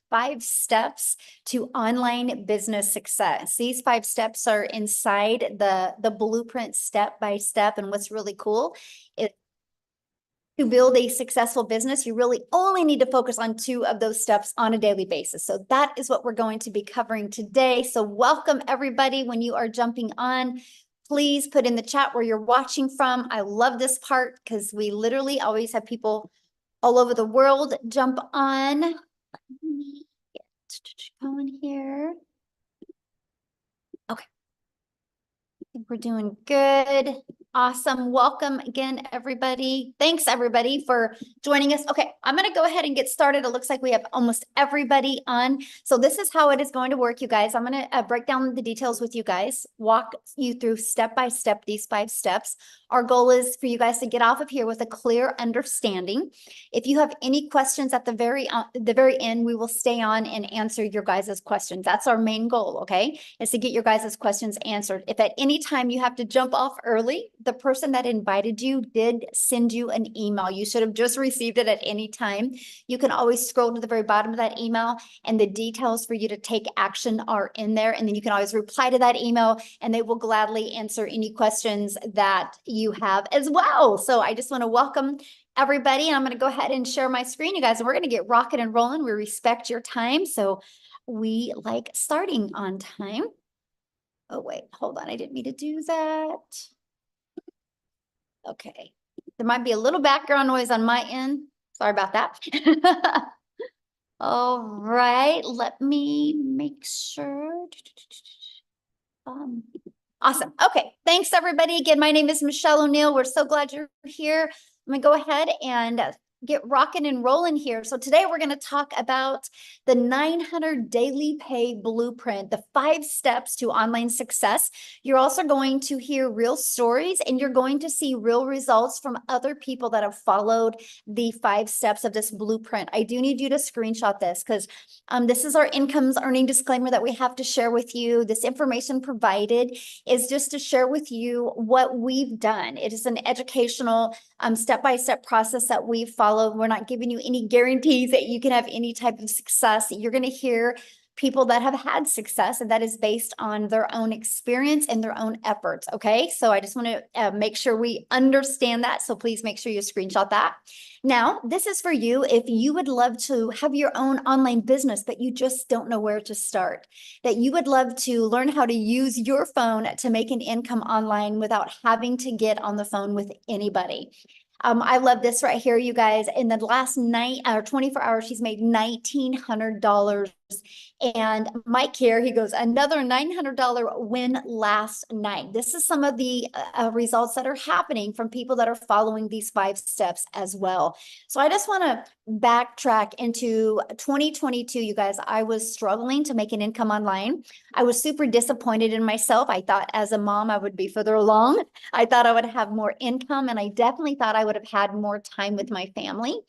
5 steps to online business success. These 5 steps are inside the blueprint step by step. And what's really cool is to build a successful business, you really only need to focus on 2 of those steps on a daily basis. So that is what we're going to be covering today. So welcome everybody. When you are jumping on, please put in the chat where you're watching from. I love this part because we literally always have people all over the world jump on. Let me get going here. Okay. I think we're doing good. Awesome. Welcome again, everybody. Thanks, everybody, for joining us. Okay, I'm going to go ahead and get started. It looks like we have almost everybody on. So this is how it is going to work, you guys. I'm going to break down the details with you guys, walk you through step by step these 5 steps. Our goal is for you guys to get off of here with a clear understanding. If you have any questions at the very end, we will stay on and answer your guys' questions. That's our main goal, okay, is to get your guys' questions answered. If at any time you have to jump off early, the person that invited you did send you an email. You should have just received it at any time. You can always scroll to the very bottom of that email and the details for you to take action are in there. And then you can always reply to that email and they will gladly answer any questions that you have as well. So I just want to welcome everybody. And I'm going to go ahead and share my screen, you guys, and we're going to get rocking and rolling. We respect your time. So we like starting on time. Oh, wait, hold on. I didn't mean to do that. Okay, there might be a little background noise on my end. Sorry about that. All right, let me make sure. Awesome. Okay, thanks everybody. Again, my name is Michelle O'Neill. We're so glad you're here. I'm gonna go ahead and get rocking and rolling here. So today we're going to talk about the 900 daily pay blueprint, the 5 steps to online success. You're also going to hear real stories and you're going to see real results from other people that have followed the 5 steps of this blueprint. I do need you to screenshot this because this is our incomes earning disclaimer that we have to share with you. This information provided is just to share with you what we've done. It is an educational step-by-step process that we've followed. We're not giving you any guarantees that you can have any type of success. You're going to hear people that have had success, and that is based on their own experience and their own efforts. Okay, so I just want to make sure we understand that. So please make sure you screenshot that. Now, this is for you if you would love to have your own online business, but you just don't know where to start, that you would love to learn how to use your phone to make an income online without having to get on the phone with anybody. I love this right here, you guys. In the last 24 hours, she's made $1,900. And Mike here, he goes, another $900 win last night. This is some of the results that are happening from people that are following these 5 steps as well. So I just want to backtrack into 2022, you guys. I was struggling to make an income online. I was super disappointed in myself. I thought as a mom, I would be further along. I thought I would have more income, and I definitely thought I would have had more time with my family.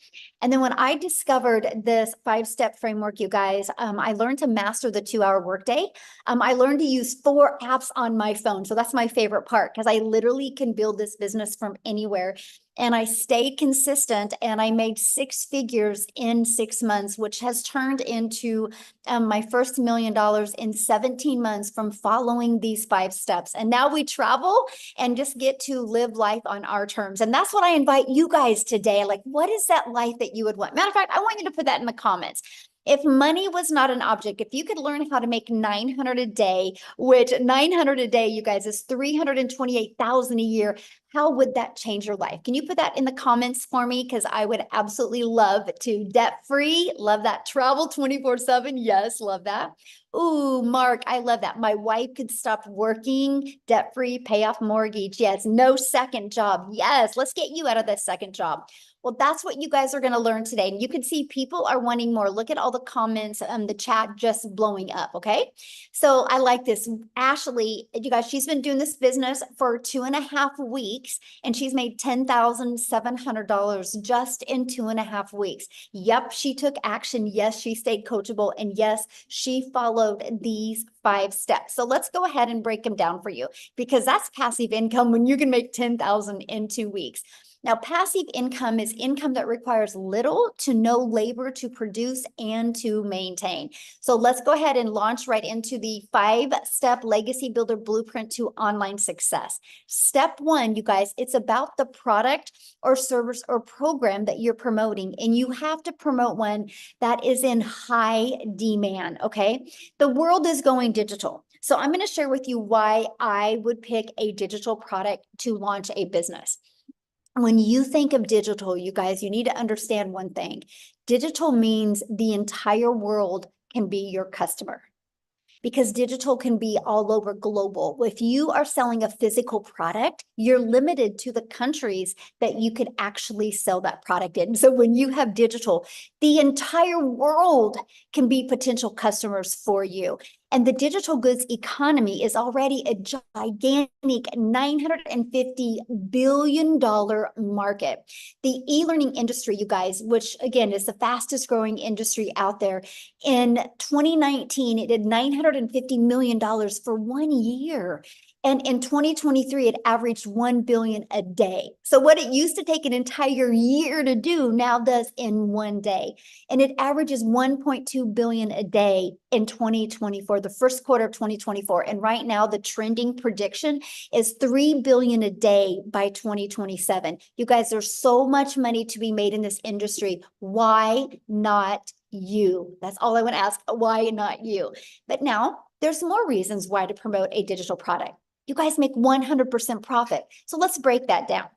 And then when I discovered this 5-step framework, you guys, I learned to master the 2-hour workday. I learned to use 4 apps on my phone. So that's my favorite part because I literally can build this business from anywhere. And I stayed consistent and I made 6 figures in 6 months, which has turned into my first $1 million in 17 months from following these 5 steps. And now we travel and just get to live life on our terms. And that's what I invite you guys today. Like, what is that life that you would want? Matter of fact, I want you to put that in the comments. If money was not an object, if you could learn how to make 900 a day, which 900 a day, you guys, is 328,000 a year, how would that change your life? Can you put that in the comments for me? Because I would absolutely love to. Debt-free, love that. Travel 24/7, yes, love that. Ooh, Mark, I love that. My wife could stop working, debt-free, pay off mortgage. Yes, no second job. Yes, let's get you out of this second job. Well, that's what you guys are going to learn today. And you can see people are wanting more. Look at all the comments and the chat just blowing up. Okay. So I like this. Ashley, you guys, she's been doing this business for 2.5 weeks and she's made $10,700 just in 2.5 weeks. Yep. She took action. Yes. She stayed coachable. And yes, she followed these 5 steps. So let's go ahead and break them down for you because that's passive income when you can make 10,000 in 2 weeks. Now, passive income is income that requires little to no labor to produce and to maintain. So let's go ahead and launch right into the 5-step legacy builder blueprint to online success. Step 1, you guys, it's about the product or service or program that you're promoting, and you have to promote one that is in high demand, okay? The world is going digital. So I'm going to share with you why I would pick a digital product to launch a business. When you think of digital, you guys, you need to understand one thing. Digital means the entire world can be your customer, because digital can be all over global. If you are selling a physical product, you're limited to the countries that you could actually sell that product in. So when you have digital, the entire world can be potential customers for you. And the digital goods economy is already a gigantic $950 billion market. The e-learning industry, you guys, which again is the fastest growing industry out there, in 2019, it did $950 million for 1 year. And in 2023, it averaged 1 billion a day. So what it used to take an entire year to do now does in 1 day. And it averages 1.2 billion a day in 2024, the first quarter of 2024. And right now, the trending prediction is 3 billion a day by 2027. You guys, there's so much money to be made in this industry. Why not you? That's all I want to ask. Why not you? But now there's more reasons why to promote a digital product. You guys make 100% profit. So let's break that down.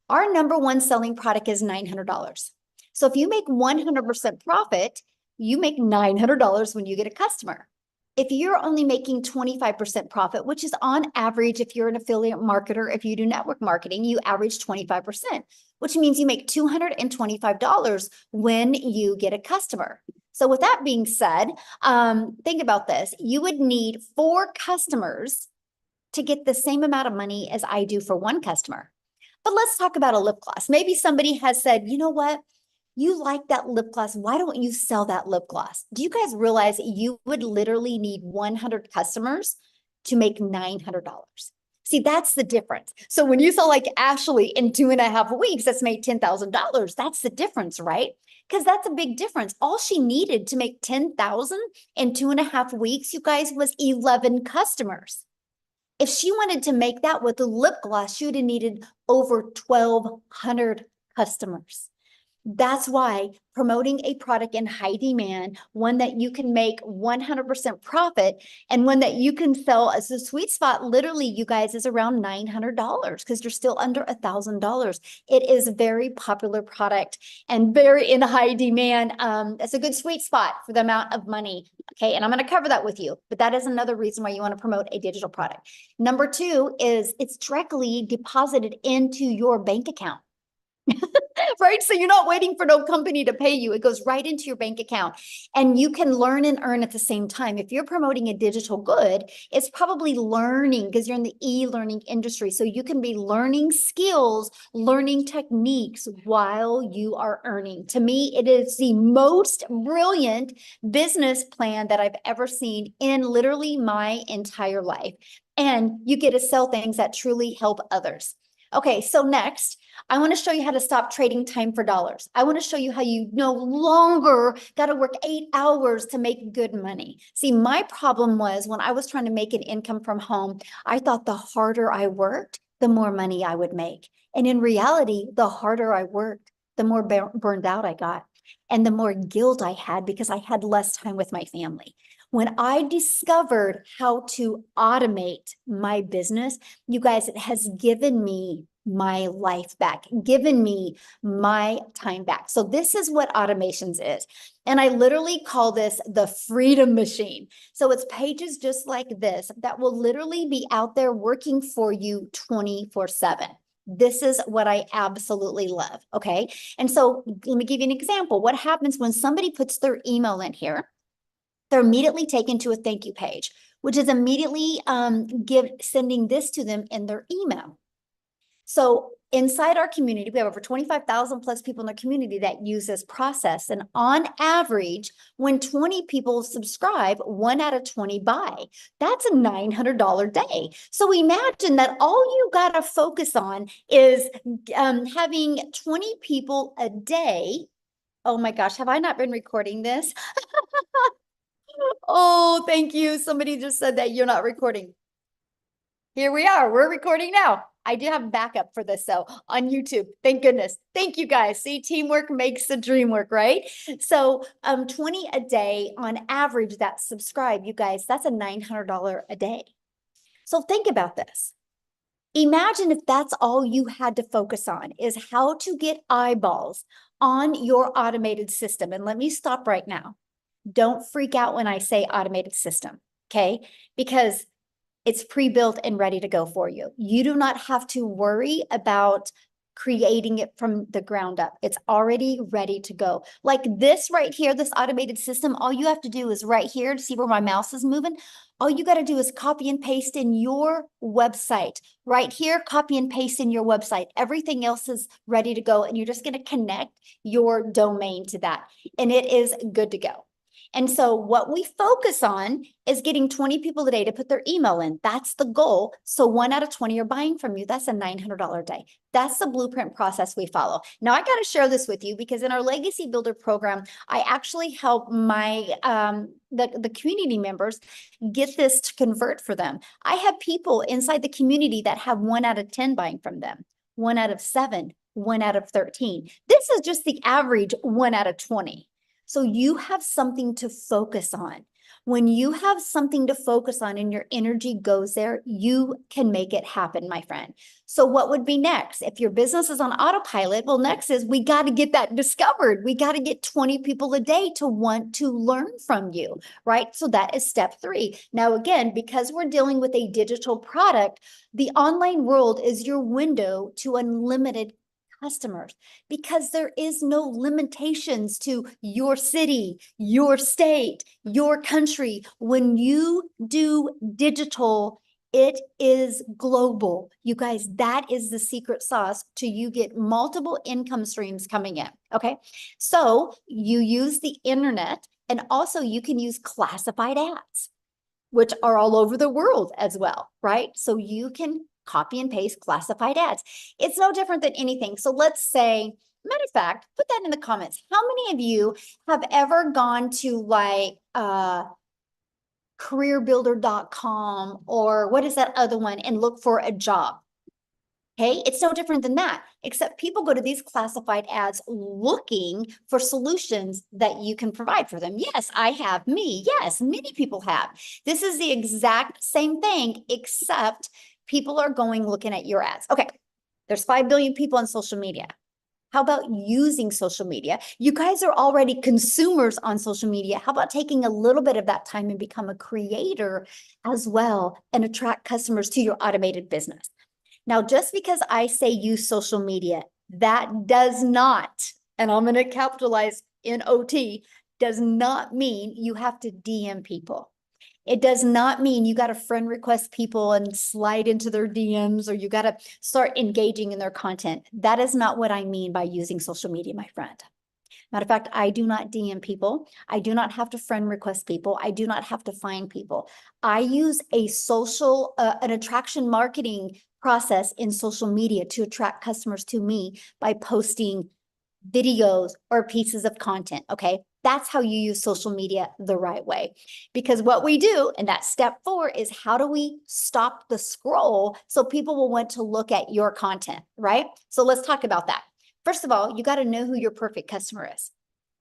Our number one selling product is $900. So if you make 100% profit, you make $900 when you get a customer. If you're only making 25% profit, which is on average, if you're an affiliate marketer, if you do network marketing, you average 25%, which means you make $225 when you get a customer. So with that being said, think about this. You would need 4 customers to get the same amount of money as I do for 1 customer. But let's talk about a lip gloss. Maybe somebody has said, you know what? You like that lip gloss. Why don't you sell that lip gloss? Do you guys realize you would literally need 100 customers to make $900? See, that's the difference. So when you sell like Ashley in 2.5 weeks, that's made $10,000. That's the difference, right? Because that's a big difference. All she needed to make $10,000 in 2.5 weeks, you guys, was 11 customers. If she wanted to make that with the lip gloss, she would have needed over 1,200 customers. That's why promoting a product in high demand, one that you can make 100% profit, and one that you can sell as a sweet spot, literally, you guys, is around $900 because you're still under $1,000. It is a very popular product and very in high demand. It's a good sweet spot for the amount of money. Okay, and I'm going to cover that with you, but that is another reason why you want to promote a digital product. Number 2 is it's directly deposited into your bank account. Right? So you're not waiting for no company to pay you. It goes right into your bank account, and you can learn and earn at the same time. If you're promoting a digital good, it's probably learning because you're in the e-learning industry. So you can be learning skills, learning techniques while you are earning. To me, it is the most brilliant business plan that I've ever seen in literally my entire life. And you get to sell things that truly help others. Okay, so next, I want to show you how to stop trading time for dollars. I want to show you how you no longer got to work 8 hours to make good money. See, my problem was when I was trying to make an income from home, I thought the harder I worked, the more money I would make. And in reality, the harder I worked, the more burned out I got, and the more guilt I had because I had less time with my family. When I discovered how to automate my business, you guys, it has given me my life back, given me my time back. So this is what automations is. And I literally call this the freedom machine. So it's pages just like this that will literally be out there working for you 24/7. This is what I absolutely love. Okay. And so let me give you an example. What happens when somebody puts their email in here? They're immediately taken to a thank you page, which is immediately sending this to them in their email. So inside our community, we have over 25,000 plus people in our community that use this process. And on average, when 20 people subscribe, 1 out of 20 buy. That's a $900 day. So imagine that all you got to focus on is having 20 people a day. Oh my gosh, have I not been recording this? Oh, thank you. Somebody just said that you're not recording. Here we are. We're recording now. I do have backup for this though on YouTube. Thank goodness. Thank you guys. See, teamwork makes the dream work, right? So 20 a day on average that subscribe, you guys, that's a $900 a day. So think about this. Imagine if that's all you had to focus on is how to get eyeballs on your automated system. And let me stop right now. Don't freak out when I say automated system, okay? Because it's pre-built and ready to go for you. You do not have to worry about creating it from the ground up. It's already ready to go. Like this right here, this automated system, all you have to do is right here to see where my mouse is moving. All you got to do is copy and paste in your website. Right here, copy and paste in your website. Everything else is ready to go. And you're just going to connect your domain to that. And it is good to go. And so what we focus on is getting 20 people a day to put their email in. That's the goal. So 1 out of 20 are buying from you. That's a $900 a day. That's the blueprint process we follow. Now I got to share this with you because in our Legacy Builder program, I actually help my the community members get this to convert for them. I have people inside the community that have 1 out of 10 buying from them, 1 out of 7, 1 out of 13. This is just the average 1 out of 20. So you have something to focus on. When you have something to focus on and your energy goes there, you can make it happen, my friend. So what would be next? If your business is on autopilot, well, next is we got to get that discovered. We got to get 20 people a day to want to learn from you, right? So that is step 3. Now, again, because we're dealing with a digital product, the online world is your window to unlimited customers because there is no limitations to your city, your state, your country. When you do digital, it is global. You guys, that is the secret sauce to you get multiple income streams coming in. Okay. So you use the internet and also you can use classified ads, which are all over the world as well, right? So you can copy and paste classified ads. It's no different than anything. So let's say, matter of fact, put that in the comments. How many of you have ever gone to like careerbuilder.com or what is that other one and look for a job? Okay, it's no different than that, except people go to these classified ads looking for solutions that you can provide for them. Yes, I have. Me. Yes, many people have. This is the exact same thing, except people are going looking at your ads. Okay, there's 5 billion people on social media. How about using social media? You guys are already consumers on social media. How about taking a little bit of that time and become a creator as well and attract customers to your automated business? Now, just because I say use social media, that does not, and I'm going to capitalize NOT, does not mean you have to DM people. It does not mean you got to friend request people and slide into their DMs or you got to start engaging in their content. That is not what I mean by using social media, my friend. Matter of fact, I do not DM people. I do not have to friend request people. I do not have to find people. I use a social, an attraction marketing process in social media to attract customers to me by posting videos or pieces of content, okay? That's how you use social media the right way. Because what we do, and that step 4 is how do we stop the scroll so people will want to look at your content, right? So let's talk about that. First of all, you got to know who your perfect customer is.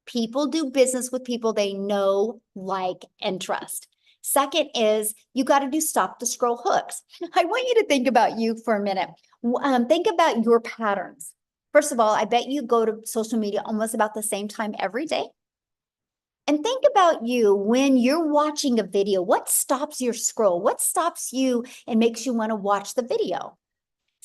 People do business with people they know, like, and trust. Second is you got to do stop the scroll hooks. I want you to think about you for a minute. Think about your patterns. First of all, I bet you go to social media almost about the same time every day. And think about you when you're watching a video. What stops your scroll? What stops you and makes you want to watch the video?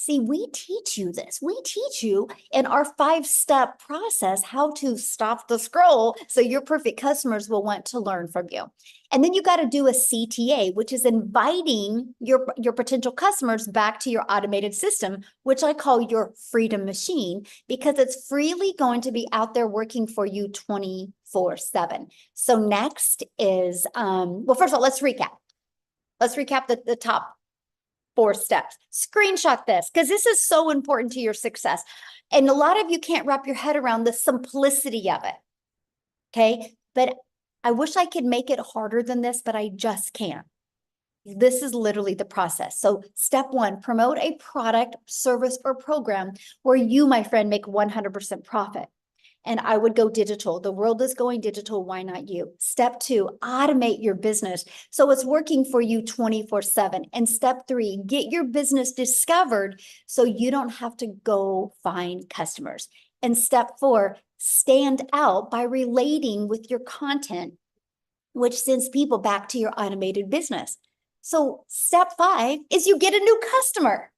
See, we teach you this. We teach you in our 5-step process how to stop the scroll so your perfect customers will want to learn from you. And then you got to do a CTA, which is inviting your potential customers back to your automated system, which I call your freedom machine, because it's freely going to be out there working for you 24/7. So next is, well, first of all, let's recap. Let's recap the top 4 steps. Screenshot this because this is so important to your success. And a lot of you can't wrap your head around the simplicity of it. Okay. But I wish I could make it harder than this, but I just can't. This is literally the process. So step 1, promote a product, service, or program where you, my friend, make 100% profit. And I would go digital. The world is going digital. Why not you? Step 2, automate your business so it's working for you 24/7. And step 3, get your business discovered so you don't have to go find customers. And step 4, stand out by relating with your content, which sends people back to your automated business. So step 5 is you get a new customer.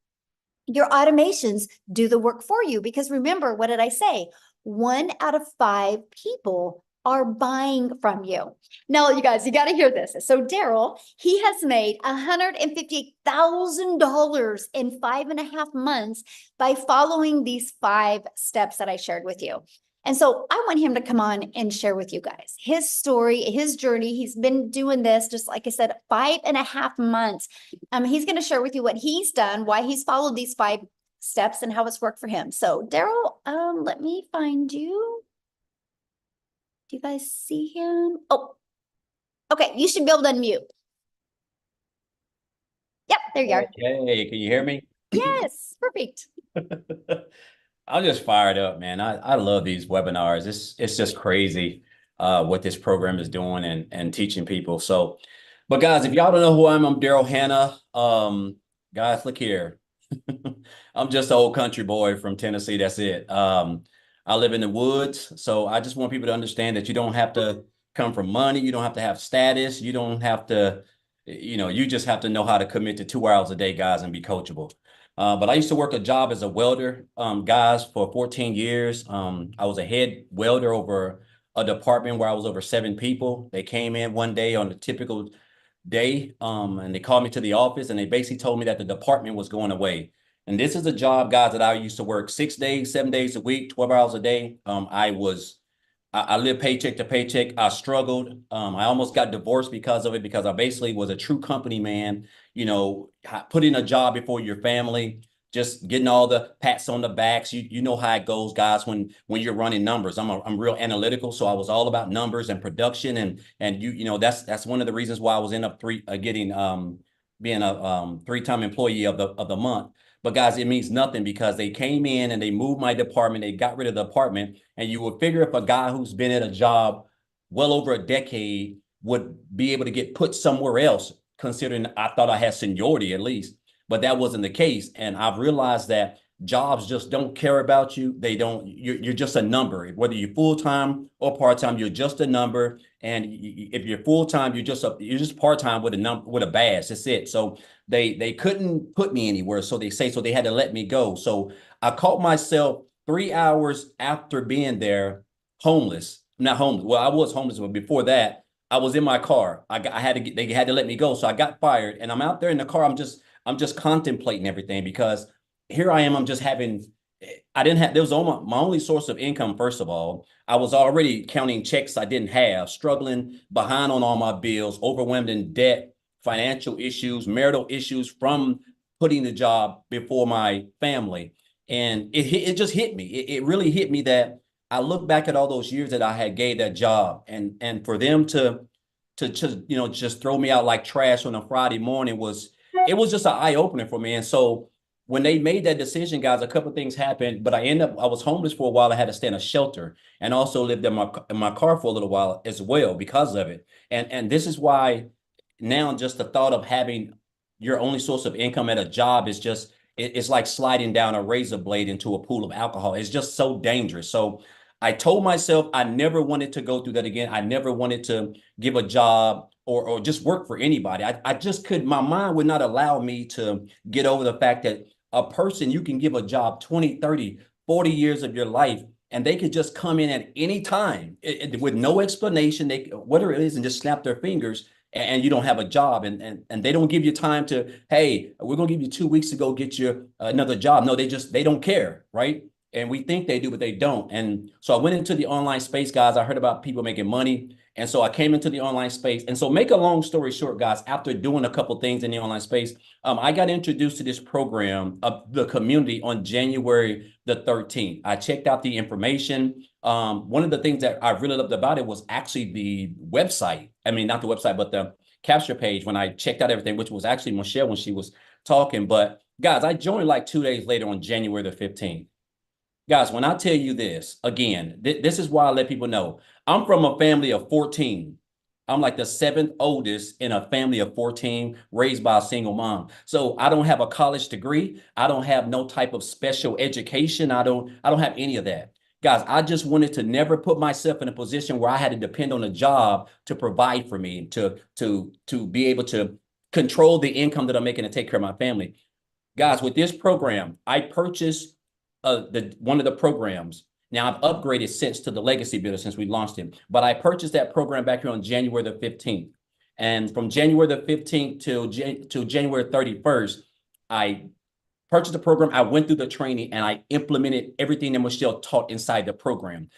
Your automations do the work for you because remember, what did I say? 1 out of 5 people are buying from you. Now, you guys, you got to hear this. So Daryl, he has made $150,000 in 5.5 months by following these 5 steps that I shared with you. And so I want him to come on and share with you guys his story, his journey. He's been doing this, just like I said, 5.5 months. He's going to share with you what he's done, why he's followed these 5 steps and how it's worked for him. So Daryl, let me find you. Do you guys see him? Oh, okay. You should be able to unmute. Yep, there you are. Hey, can you hear me? Yes, perfect. I'm just fired up, man. I love these webinars. It's just crazy what this program is doing and teaching people. So, but guys, if y'all don't know who I am, I'm Daryl Hannah. Guys, look here. I'm just an old country boy from Tennessee. That's it. I live in the woods. So I just want people to understand that you don't have to come from money. You don't have to have status. You don't have to, you just have to know how to commit to 2 hours a day, guys, and be coachable. But I used to work a job as a welder, guys, for 14 years. I was a head welder over a department where I was over 7 people. They came in one day on a typical day, and they called me to the office, and they basically told me that the department was going away. And this is a job, guys, that I used to work 6 days, 7 days a week, 12 hours a day. I lived paycheck to paycheck. I struggled. I almost got divorced because of it, because I basically was a true company man, putting a job before your family, just getting all the pats on the backs. You know how it goes, guys, when you're running numbers. I'm real analytical, so I was all about numbers and production, and that's one of the reasons why I was being a 3-time employee of the month. But guys, it means nothing because they came in and they moved my department. They got rid of the department. And you would figure if a guy who's been at a job well over a decade would be able to get put somewhere else, considering I thought I had seniority at least. But that wasn't the case. And I've realized that jobs just don't care about you. You're just a number. Whether you're full-time or part-time, you're just a number. And if you're full-time, you're just part-time with a badge. That's it. So they couldn't put me anywhere. So they had to let me go. So I caught myself 3 hours after being there, homeless. Not homeless. Well, I was homeless, but before that, I was in my there to let me go. So I got fired, and I'm out there in the car. I'm just contemplating everything, because here I am. There was my only source of income. First of all, I was already counting checks I didn't have, struggling, behind on all my bills, overwhelmed in debt, financial issues, marital issues from putting the job before my family. And it just hit me. It really hit me that I look back at all those years that I had gave that job, and for them to just throw me out like trash on a Friday morning was just an eye opener for me. And so when they made that decision, guys, a couple of things happened, but I was homeless for a while. I had to stay in a shelter, and also lived in my car for a little while as well because of it. And this is why now just the thought of having your only source of income at a job is it's like sliding down a razor blade into a pool of alcohol. It's just so dangerous. So I told myself I never wanted to go through that again. I never wanted to give a job or just work for anybody. I just my mind would not allow me to get over the fact that a person you can give a job 20, 30, 40 years of your life, and they could just come in at any time with no explanation, whatever it is, and just snap their fingers, and you don't have a job, and they don't give you time to, hey, we're gonna give you 2 weeks to go get you another job. No, they don't care, right? And we think they do, but they don't. And so I went into the online space, guys. I heard about people making money. And so I came into the online space. And so make a long story short, guys, after doing a couple things in the online space, I got introduced to this program of the community on January the 13th. I checked out the information. One of the things that I really loved about it was actually the website. I mean, not the website, but the capture page when I checked out everything, which was actually Michelle when she was talking. But guys, I joined like 2 days later on January the 15th. Guys, when I tell you this, again, this is why I let people know. I'm from a family of 14. I'm like the 7th oldest in a family of 14, raised by a single mom. So I don't have a college degree. I don't have no type of special education. I don't have any of that. Guys, I just wanted to never put myself in a position where I had to depend on a job to provide for me, to be able to control the income that I'm making to take care of my family. Guys, with this program, I purchased one of the programs. Now I've upgraded since to the Legacy Builder since we launched it, but I purchased that program back here on January the 15th. And from January the 15th to January 31st, I purchased the program. I went through the training and I implemented everything that Michelle taught inside the program.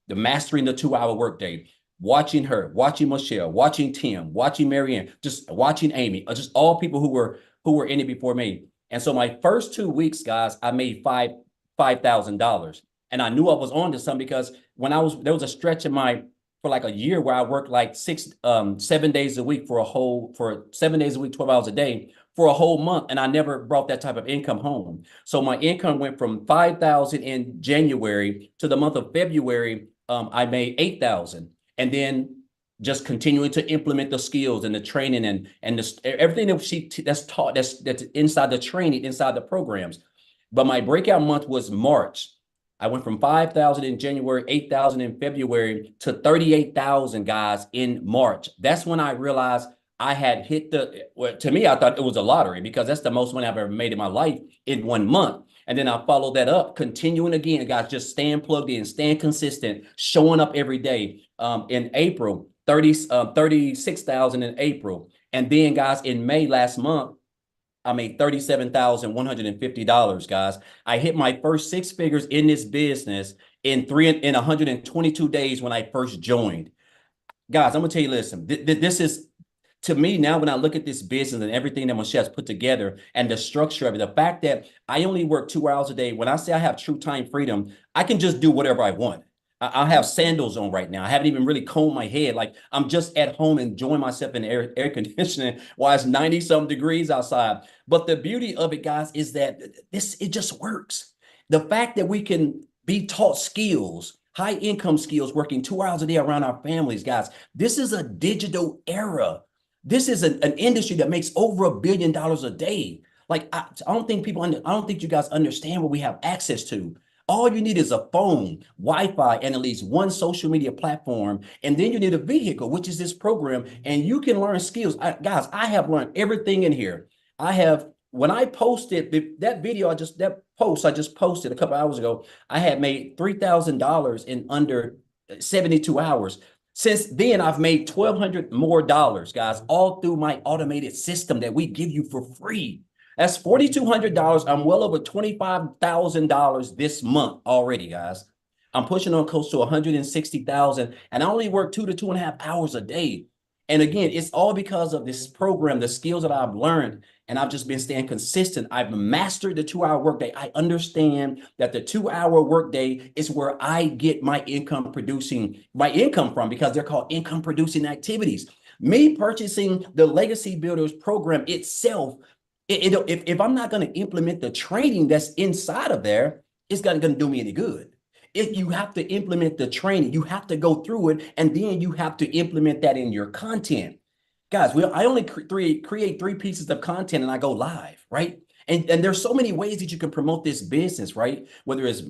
The mastering the 2-hour workday, watching her, watching Michelle, watching Tim, watching Marianne, just watching Amy, just all people who were in it before me. And so my first 2 weeks, guys, I made $5,000. And I knew I was on to something because there was a stretch for like a year where I worked like 7 days a week for 7 days a week, 12 hours a day for a whole month. And I never brought that type of income home. So my income went from 5,000 in January to the month of February. I made 8,000. And then just continuing to implement the skills and the training and everything that's taught, that's inside the training, inside the programs. But my breakout month was March. I went from 5,000 in January, 8,000 in February to 38,000 guys in March. That's when I realized I had hit to me, I thought it was a lottery because that's the most money I've ever made in my life in 1 month. And then I followed that up, continuing again, guys, just staying plugged in, staying consistent, showing up every day. In April, 36,000 in April. And then guys, in May last month, I made $37,150, guys. I hit my first 6 figures in this business in 122 days when I first joined. Guys, I'm gonna tell you, listen, this is, to me now, when I look at this business and everything that Michelle's put together and the structure of it, the fact that I only work 2 hours a day, when I say I have true time freedom, I can just do whatever I want. I have sandals on right now. I haven't even really combed my head. Like I'm just at home enjoying myself in air conditioning while it's 90-something degrees outside. But the beauty of it, guys, is that it just works. The fact that we can be taught skills, high income skills, working 2 hours a day around our families, guys. This is a digital era. This is an industry that makes over $1 billion a day. Like I don't think you guys understand what we have access to. All you need is a phone, Wi-Fi, and at least one social media platform. And then you need a vehicle, which is this program. And you can learn skills. Guys, I have learned everything in here. When I posted that post I just posted a couple hours ago, I had made $3,000 in under 72 hours. Since then, I've made $1,200 more, guys, all through my automated system that we give you for free. That's $4,200. I'm well over $25,000 this month already, guys. I'm pushing on close to 160,000, and I only work 2 to 2.5 hours a day. And again, it's all because of this program, the skills that I've learned, and I've just been staying consistent. I've mastered the 2-hour workday. I understand that the 2-hour workday is where I get my income from, because they're called income producing activities. Me purchasing the Legacy Builders program itself, if I'm not going to implement the training that's inside of there, it's not going to do me any good. If you have to implement the training, you have to go through it, and then you have to implement that in your content. Guys, I only create 3 pieces of content and I go live, right? And there's so many ways that you can promote this business, right? Whether it's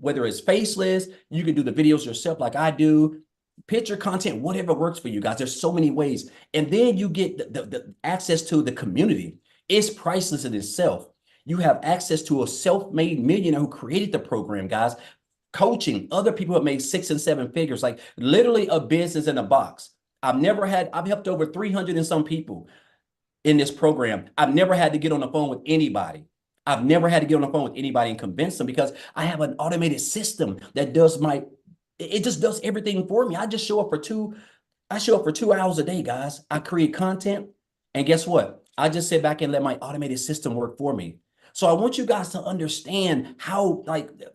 whether it's faceless, you can do the videos yourself like I do. Picture content, whatever works for you guys. There's so many ways. And then you get the access to the community. It's priceless in itself. You have access to a self-made millionaire who created the program, guys. Coaching other people who have made 6 and 7 figures, like literally a business in a box. I've helped over 300 and some people in this program. I've never had to get on the phone with anybody. I've never had to get on the phone with anybody and convince them because I have an automated system that does it just does everything for me. I show up for 2 hours a day, guys. I create content. And guess what? I just sit back and let my automated system work for me. So I want you guys to understand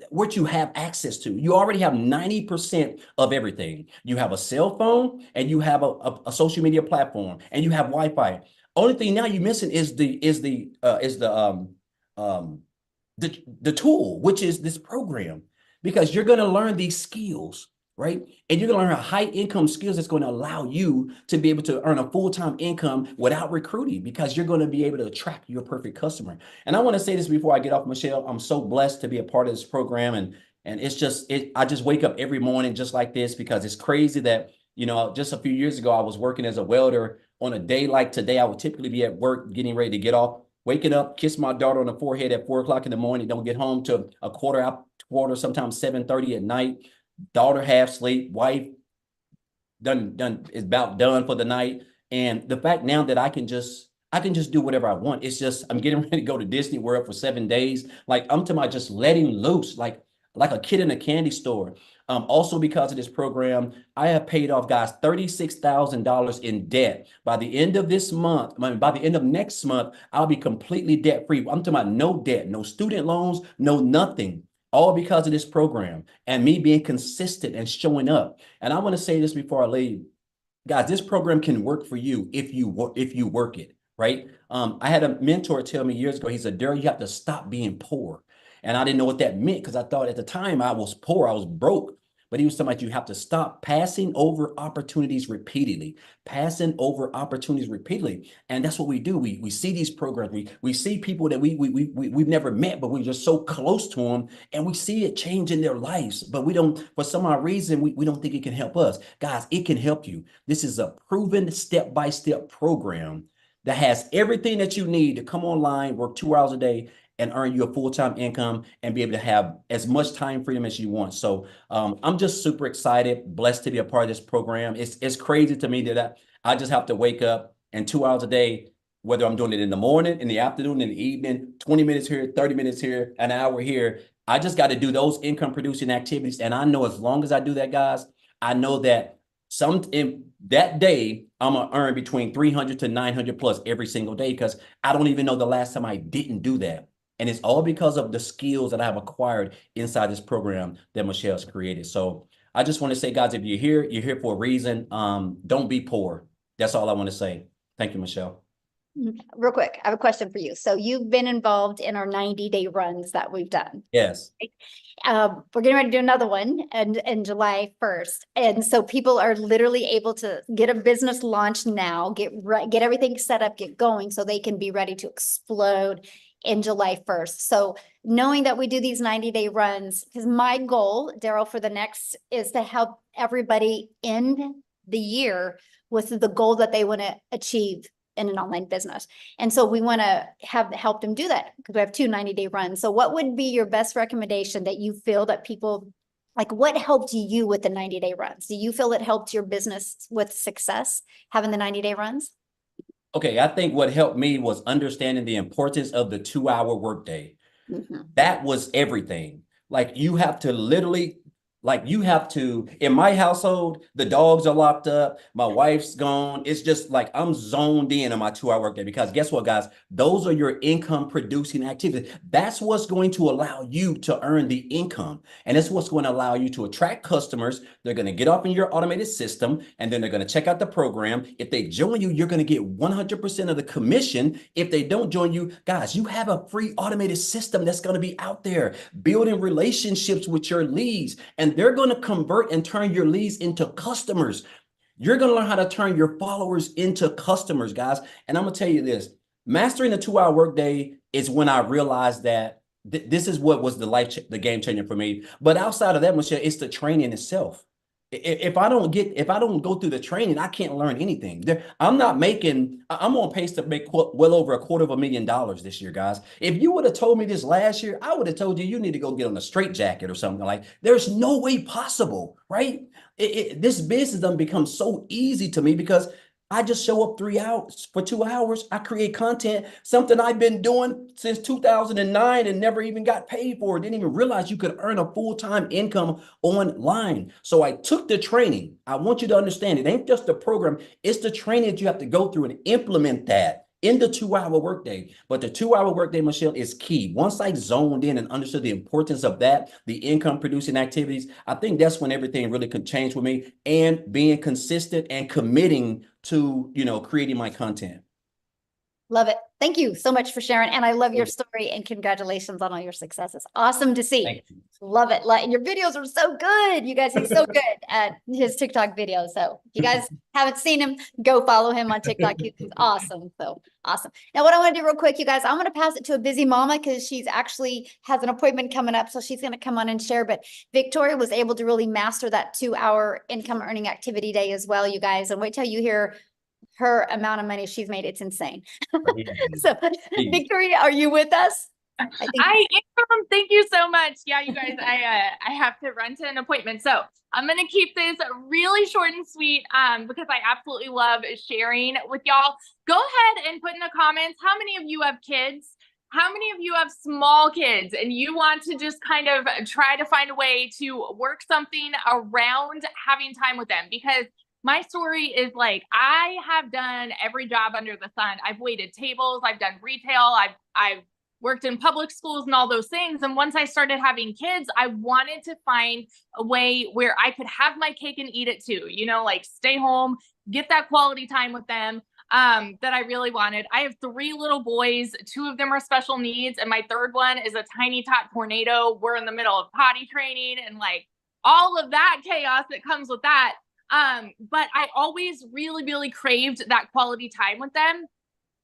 what you have access to. You already have 90% of everything. You have a cell phone and you have a social media platform and you have Wi-Fi. Only thing now you're missing is the tool, which is this program, because you're going to learn these skills, right? And you're going to learn high income skills that's going to allow you to be able to earn a full-time income without recruiting, because you're going to be able to attract your perfect customer. And I want to say this before I get off, Michelle. I'm so blessed to be a part of this program. And I just wake up every morning just like this, because it's crazy that, just a few years ago, I was working as a welder. On a day like today, I would typically be at work getting ready to get off, waking up, kiss my daughter on the forehead at 4 o'clock in the morning, don't get home till a quarter, sometimes 7:30 at night. Daughter half asleep, wife done is about done for the night. And the fact now that I can just do whatever I want. It's just, I'm getting ready to go to Disney World for 7 days. Like, I'm talking about just letting loose, like a kid in a candy store. Also, because of this program, I have paid off, guys, $36,000 in debt. By the end of this month, by the end of next month, I'll be completely debt free. I'm talking about no debt, no student loans, no nothing. All because of this program and me being consistent and showing up. And I want to say this before I leave, guys. This program can work for you if you work it, right? I had a mentor tell me years ago. He said, "Daryl, you have to stop being poor." And I didn't know what that meant, because I thought at the time I was poor, I was broke. But he was talking about, you have to stop passing over opportunities repeatedly, And that's what we do. We see these programs. We see people that we've never met, but we're just so close to them, and we see it change in their lives. But we don't, for some odd reason, we don't think it can help us. Guys, it can help you. This is a proven step-by-step program that has everything that you need to come online, work 2 hours a day, and earn you a full-time income and be able to have as much time freedom as you want. So I'm just super excited, blessed to be a part of this program. It's crazy to me that I just have to wake up, and 2 hours a day, whether I'm doing it in the morning, in the afternoon, in the evening, 20 minutes here, 30 minutes here, an hour here. I just got to do those income producing activities. And I know as long as I do that, guys, I know that in that day, I'm going to earn between 300 to 900 plus every single day, because I don't even know the last time I didn't do that. And it's all because of the skills that I have acquired inside this program that Michelle's created. So I just want to say, guys, if you're here for a reason. Don't be poor. That's all I want to say. Thank you, Michelle. Real quick, I have a question for you. So you've been involved in our 90-day runs that we've done. Yes. We're getting ready to do another one in July 1st. And so people are literally able to get a business launch now, get everything set up, get going, so they can be ready to explode in July 1st. So knowing that we do these 90-day runs, because my goal, Daryl, for the next is to help everybody end the year with the goal that they want to achieve in an online business. And so we want to help them do that, because we have 2 90-day runs. So what would be your best recommendation that you feel that people, like, what helped you with the 90-day runs? Do you feel it helped your business with success, having the 90-day runs? Okay, I think what helped me was understanding the importance of the 2-hour workday. That was everything. Like, you have to literally, in my household, the dogs are locked up, my wife's gone. It's just like I'm zoned in on my 2-hour workday, because guess what, guys? Those are your income producing activities. That's what's going to allow you to earn the income. And it's what's going to allow you to attract customers. They're going to get off in your automated system, and then they're going to check out the program. If they join you, you're going to get 100% of the commission. If they don't join you, guys, you have a free automated system that's going to be out there building relationships with your leads. And they're going to convert and turn your leads into customers. You're going to learn how to turn your followers into customers, guys. And I'm going to tell you this, mastering the 2-hour workday is when I realized that this is what was the game changer for me. But outside of that, Michelle, it's the training itself. If I don't go through the training, I can't learn anything. I'm on pace to make well over $250,000 this year, guys. If you would have told me this last year, I would have told you you need to go get on a straight jacket or something. Like, there's no way possible, right? This business done become so easy to me because I just show up 3 hours for 2 hours. I create content, something I've been doing since 2009 and never even got paid for it. Didn't even realize you could earn a full-time income online. So I took the training. I want you to understand it ain't just the program, it's the training that you have to go through and implement that in the 2 hour workday. But the 2 hour workday, Michelle, is key. Once I zoned in and understood the importance of that, the income producing activities, I think that's when everything really could change with me, and being consistent and committing to, creating my content. Love it. Thank you so much for sharing. And I love your story, and congratulations on all your successes. Awesome to see. Love it. And your videos are so good. You guys are so good at his TikTok videos. So if you guys haven't seen him, go follow him on TikTok. He's awesome. So awesome. Now, what I want to do real quick, you guys, I'm going to pass it to a busy mama because she's actually has an appointment coming up. So she's going to come on and share. But Victoria was able to really master that 2 hour income earning activity day as well, you guys. And wait till you hear her amount of money she's made. It's insane. So Victoria, are you with us? I am. Thank you so much. Yeah, you guys, I have to run to an appointment. So I'm going to keep this really short and sweet because I absolutely love sharing with y'all. Go ahead and put in the comments, how many of you have kids? How many of you have small kids and you want to just kind of try to find a way to work something around having time with them? Because my story is like, I have done every job under the sun. I've waited tables, I've done retail, I've worked in public schools and all those things. And once I started having kids, I wanted to find a way where I could have my cake and eat it too, like stay home, get that quality time with them that I really wanted. I have 3 little boys, 2 of them are special needs, and my 3rd one is a tiny tot tornado. We're in the middle of potty training and like all of that chaos that comes with that. But I always really, really craved that quality time with them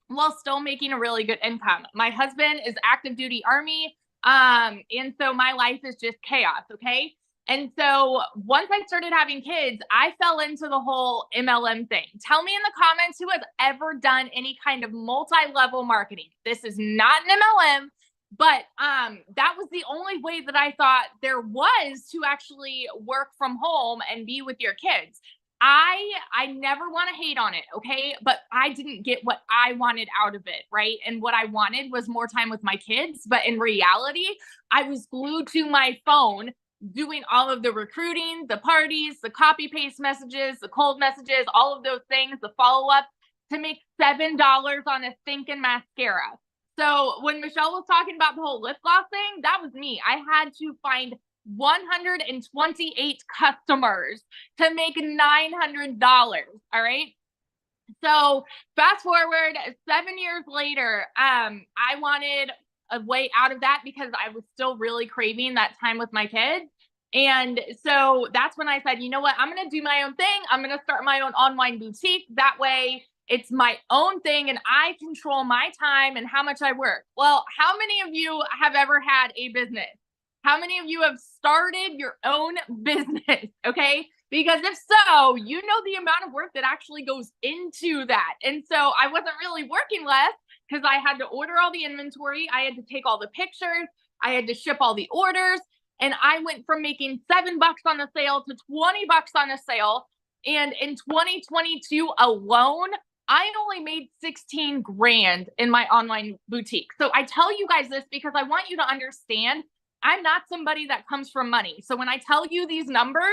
while still making a really good income. My husband is active duty Army. And so my life is just chaos. Okay. And so once I started having kids, I fell into the whole MLM thing. Tell me in the comments who has ever done any kind of multi-level marketing. This is not an MLM. But that was the only way that I thought there was to actually work from home and be with your kids. I never want to hate on it, okay? But I didn't get what I wanted out of it, right? And what I wanted was more time with my kids. But in reality, I was glued to my phone doing all of the recruiting, the parties, the copy paste messages, the cold messages, all of those things, the follow-up to make $7 on a stinking mascara. So when Michelle was talking about the whole lip gloss thing, that was me. I had to find 128 customers to make $900. All right. So fast forward 7 years later, I wanted a way out of that because I was still really craving that time with my kids. And so that's when I said, you know what, I'm going to do my own thing. I'm going to start my own online boutique. That way it's my own thing and I control my time and how much I work. Well, how many of you have ever had a business? How many of you have started your own business? Okay. Because if so, you know the amount of work that actually goes into that. And so I wasn't really working less because I had to order all the inventory. I had to take all the pictures. I had to ship all the orders. And I went from making $7 on a sale to $20 on a sale. And in 2022 alone, I only made 16 grand in my online boutique. So I tell you guys this because I want you to understand I'm not somebody that comes from money. So when I tell you these numbers,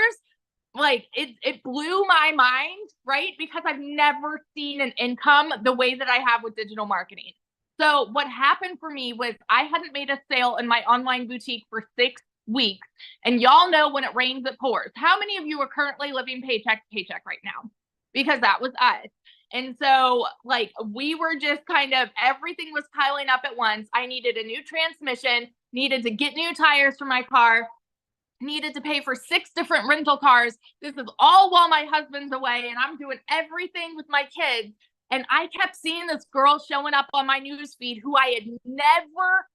like it blew my mind, right? Because I've never seen an income the way that I have with digital marketing. So what happened for me was I hadn't made a sale in my online boutique for 6 weeks. And y'all know when it rains, it pours. How many of you are currently living paycheck to paycheck right now? Because that was us. And so like we were just kind of, everything was piling up at once. I needed a new transmission, needed to get new tires for my car, needed to pay for 6 different rental cars. This is all while my husband's away and I'm doing everything with my kids. And I kept seeing this girl showing up on my newsfeed who I had never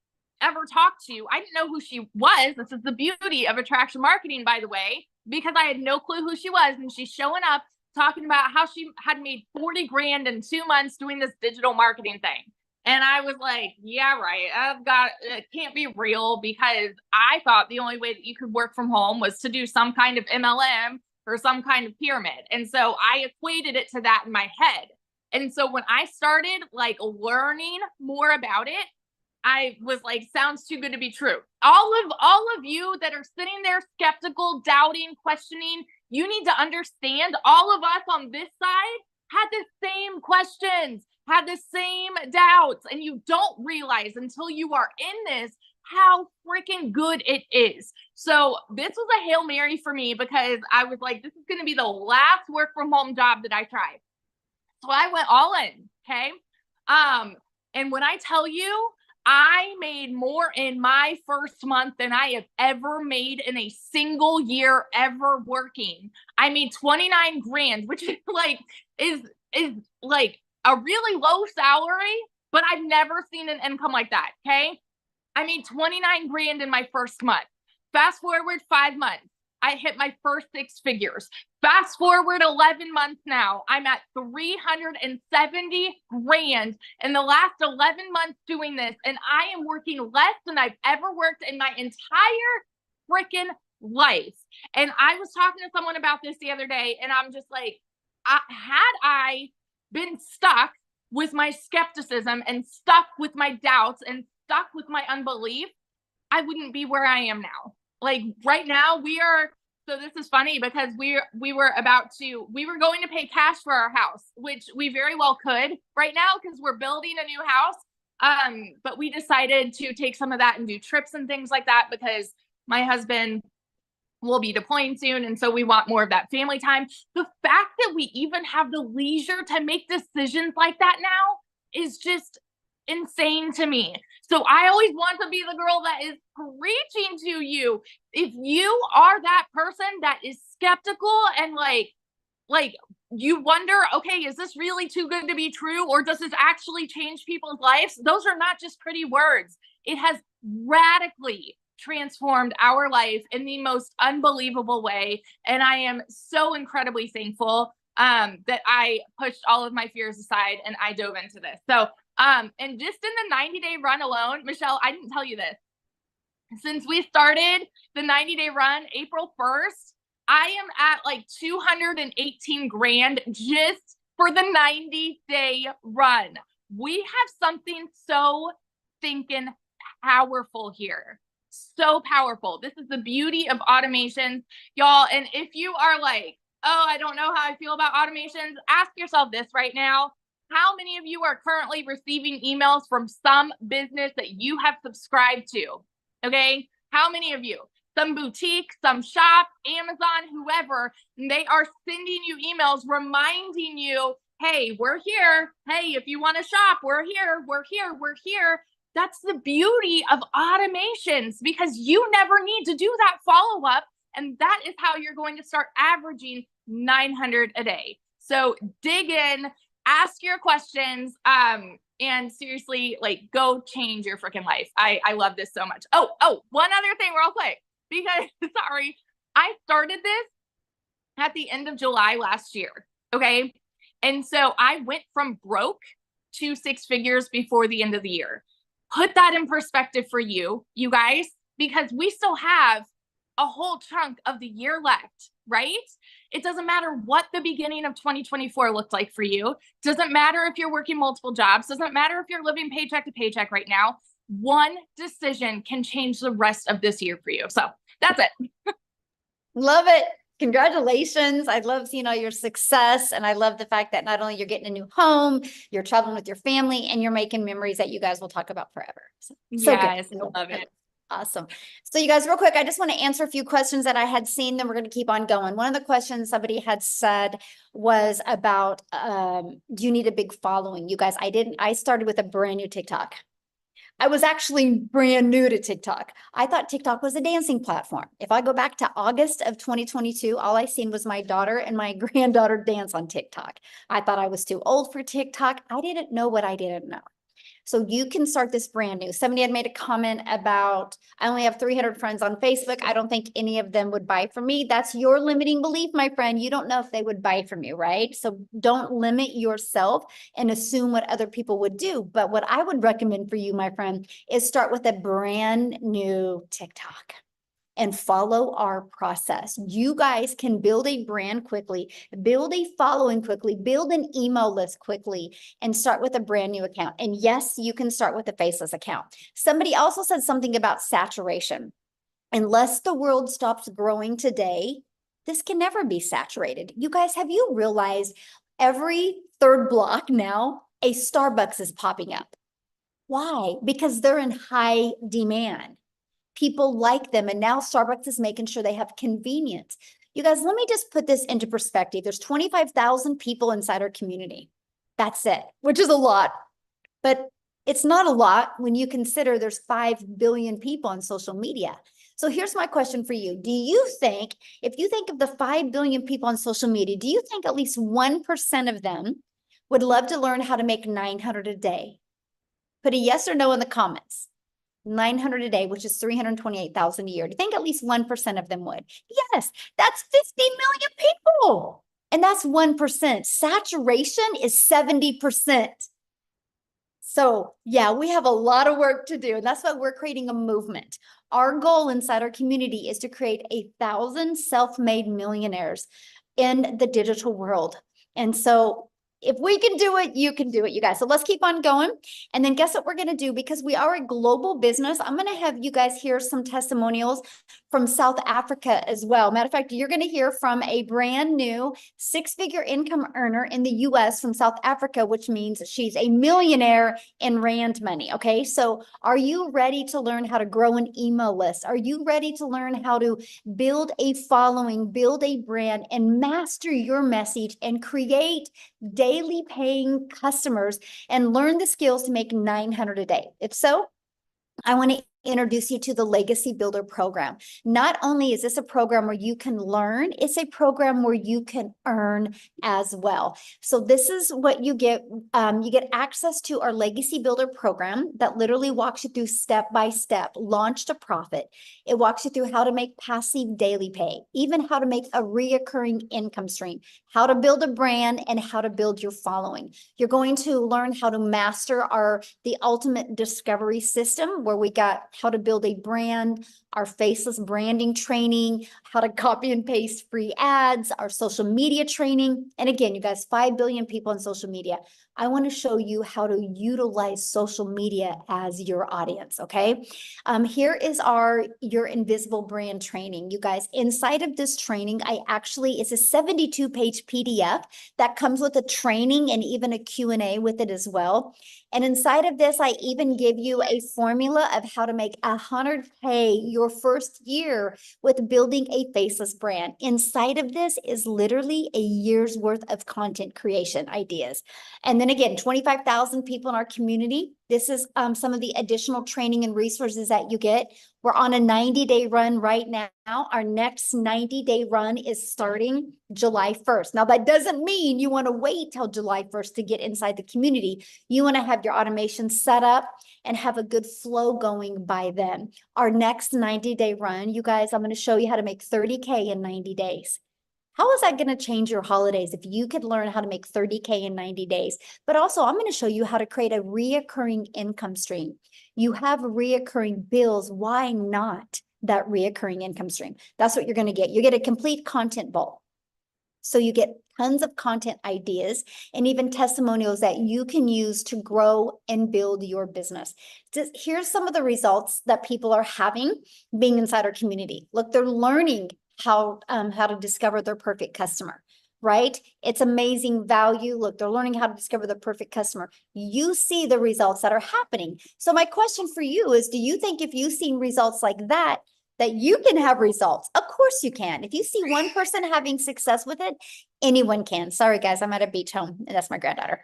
ever talked to. I didn't know who she was. This is the beauty of attraction marketing, by the way, because I had no clue who she was. And she's showing up talking about how she had made 40 grand in 2 months doing this digital marketing thing. And I was like, yeah, right. It can't be real, because I thought the only way that you could work from home was to do some kind of MLM or some kind of pyramid. And so I equated it to that in my head. And so when I started like learning more about it, I was like, sounds too good to be true. All of you that are sitting there skeptical, doubting, questioning, you need to understand all of us on this side had the same questions, had the same doubts, and you don't realize until you are in this how freaking good it is. So this was a Hail Mary for me, because I was like, this is going to be the last work from home job that I try. So I went all in. Okay. And when I tell you, I made more in my first month than I have ever made in a single year ever working. I made 29 grand, which is like a really low salary, but I've never seen an income like that. Okay. I made 29 grand in my first month. Fast forward 5 months, I hit my first 6 figures. Fast forward 11 months now, I'm at 370 grand in the last 11 months doing this. And I am working less than I've ever worked in my entire freaking life. And I was talking to someone about this the other day, and I'm just like, had I been stuck with my skepticism and stuck with my doubts and stuck with my unbelief, I wouldn't be where I am now. Like right now so this is funny, because we were going to pay cash for our house, which we very well could right now, because we're building a new house. But we decided to take some of that and do trips and things like that, because my husband will be deploying soon. And so we want more of that family time. The fact that we even have the leisure to make decisions like that now is just insane to me. So I always want to be the girl that is preaching to you. If you are that person that is skeptical and like you wonder, okay, is this really too good to be true? Or does this actually change people's lives? Those are not just pretty words. It has radically transformed our life in the most unbelievable way. And I am so incredibly thankful that I pushed all of my fears aside and I dove into this. So, and just in the 90-day run alone, Michelle, I didn't tell you this. Since we started the 90-day run, April 1st, I am at like 218 grand just for the 90-day run. We have something so thinking powerful here. So powerful. This is the beauty of automations, y'all. And if you are like, oh, I don't know how I feel about automations, ask yourself this right now. How many of you are currently receiving emails from some business that you have subscribed to? Okay. How many of you? Some boutique, some shop, Amazon, whoever, they are sending you emails reminding you, hey, we're here. Hey, if you want to shop, we're here, we're here, we're here. That's the beauty of automations, because you never need to do that follow-up. And that is how you're going to start averaging 900 a day. So dig in, ask your questions, and seriously, like, go change your freaking life. I love this so much. Oh, one other thing real quick, because sorry, I started this at the end of July last year. Okay. And so I went from broke to 6 figures before the end of the year. Put that in perspective for you guys, because we still have a whole chunk of the year left, right? It doesn't matter what the beginning of 2024 looked like for you. Doesn't matter if you're working multiple jobs. Doesn't matter if you're living paycheck to paycheck right now. One decision can change the rest of this year for you. So that's it. Love it. Congratulations. I love seeing all your success. And I love the fact that not only you're getting a new home, you're traveling with your family, and you're making memories that you guys will talk about forever. So yes, good. I love it. Awesome. So you guys, real quick, I just want to answer a few questions that I had seen, then we're going to keep on going. One of the questions somebody had said was about, do you need a big following? You guys, I started with a brand new TikTok. I was actually brand new to TikTok. I thought TikTok was a dancing platform. If I go back to August of 2022, all I seen was my daughter and my granddaughter dance on TikTok. I thought I was too old for TikTok. I didn't know what I didn't know. So you can start this brand new. Somebody had made a comment about, I only have 300 friends on Facebook. I don't think any of them would buy from me. That's your limiting belief, my friend. You don't know if they would buy from you, right? So don't limit yourself and assume what other people would do. But what I would recommend for you, my friend, is start with a brand new TikTok and follow our process. You guys can build a brand quickly, build a following quickly, build an email list quickly, and start with a brand new account. And yes, you can start with a faceless account. Somebody also said something about saturation. Unless the world stops growing today, this can never be saturated. You guys, have you realized every third block now, a Starbucks is popping up? Why? Because they're in high demand. People like them. And now Starbucks is making sure they have convenience. You guys, let me just put this into perspective. There's 25,000 people inside our community. That's it, which is a lot. But it's not a lot when you consider there's 5 billion people on social media. So here's my question for you. Do you think, if you think of the 5 billion people on social media, do you think at least 1% of them would love to learn how to make 900 a day? Put a yes or no in the comments. 900 a day, which is 328,000 a year. Do you think at least 1% of them would? Yes, that's 50 million people. And that's 1%. Saturation is 70%. So yeah, we have a lot of work to do. And that's why we're creating a movement. Our goal inside our community is to create 1,000 self-made millionaires in the digital world. And so if we can do it, you can do it, you guys. So let's keep on going. And then guess what we're going to do? Because we are a global business, I'm going to have you guys hear some testimonials from South Africa as well. Matter of fact, you're going to hear from a brand new 6-figure income earner in the US from South Africa, which means she's a millionaire in Rand money. Okay. So are you ready to learn how to grow an email list? Are you ready to learn how to build a following, build a brand, and master your message and create daily paying customers and learn the skills to make 900 a day? If so, I want to introduce you to the Legacy Builder program. Not only is this a program where you can learn, it's a program where you can earn as well. So this is what you get. You get access to our Legacy Builder program that literally walks you through step-by-step, launch to profit. It walks you through how to make passive daily pay, even how to make a reoccurring income stream, how to build a brand, and how to build your following. You're going to learn how to master the ultimate discovery system, where we got how to build a brand, our faceless branding training, how to copy and paste free ads, our social media training. And again, you guys, 5 billion people on social media. I want to show you how to utilize social media as your audience, okay? Here is your invisible brand training. You guys, inside of this training, it's a 72-page PDF that comes with a training and even a Q&A with it as well. And inside of this, I even give you a formula of how to make 100K your first year with building a faceless brand. Inside of this is literally a year's worth of content creation ideas. And then again, 25,000 people in our community. This is some of the additional training and resources that you get. We're on a 90-day run right now. Our next 90-day run is starting July 1st. Now, that doesn't mean you want to wait till July 1st to get inside the community. You want to have your automation set up and have a good flow going by then. Our next 90-day run, you guys, I'm going to show you how to make 30K in 90 days. How is that going to change your holidays if you could learn how to make 30K in 90 days? But also, I'm going to show you how to create a reoccurring income stream. You have reoccurring bills. Why not that reoccurring income stream? That's what you're going to get. You get a complete content bowl. So you get tons of content ideas and even testimonials that you can use to grow and build your business. Here's some of the results that people are having being inside our community. Look, they're learning how to discover their perfect customer, right? It's amazing value. Look, they're learning how to discover the perfect customer. You see the results that are happening. So my question for you is, do you think if you've seen results like that, that you can have results? Of course you can. If you see one person having success with it, anyone can. Sorry, guys, I'm at a beach home. And that's my granddaughter.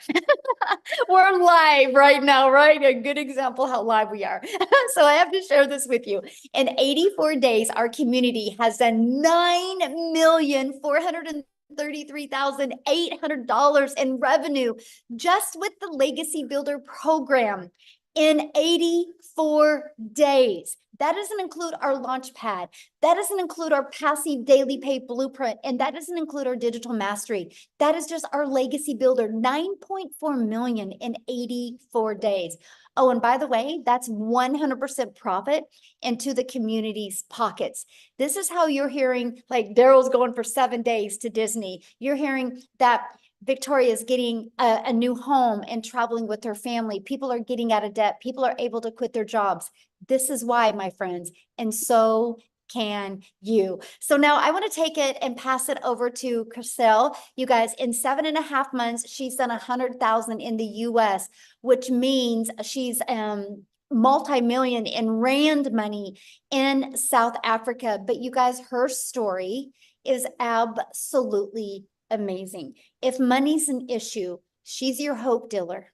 We're live right now, right? A good example how live we are. So I have to share this with you. In 84 days, our community has done 9,430,000 $133,800 in revenue just with the Legacy Builder program in 84 days. That doesn't include our launch pad. That doesn't include our passive daily pay blueprint. And that doesn't include our digital mastery. That is just our Legacy Builder, 9.4 million in 84 days. Oh, and by the way, that's 100% profit into the community's pockets. This is how you're hearing, like, Daryl's going for 7 days to Disney. You're hearing that Victoria is getting a new home and traveling with her family. People are getting out of debt. People are able to quit their jobs. This is why, my friends. And so can you. So now I want to take it and pass it over to Chriselle. You guys, in 7.5 months, she's done 100,000 in the US, which means she's multi-million in rand money in South Africa. But you guys, her story is absolutely amazing. If money's an issue, she's your hope dealer.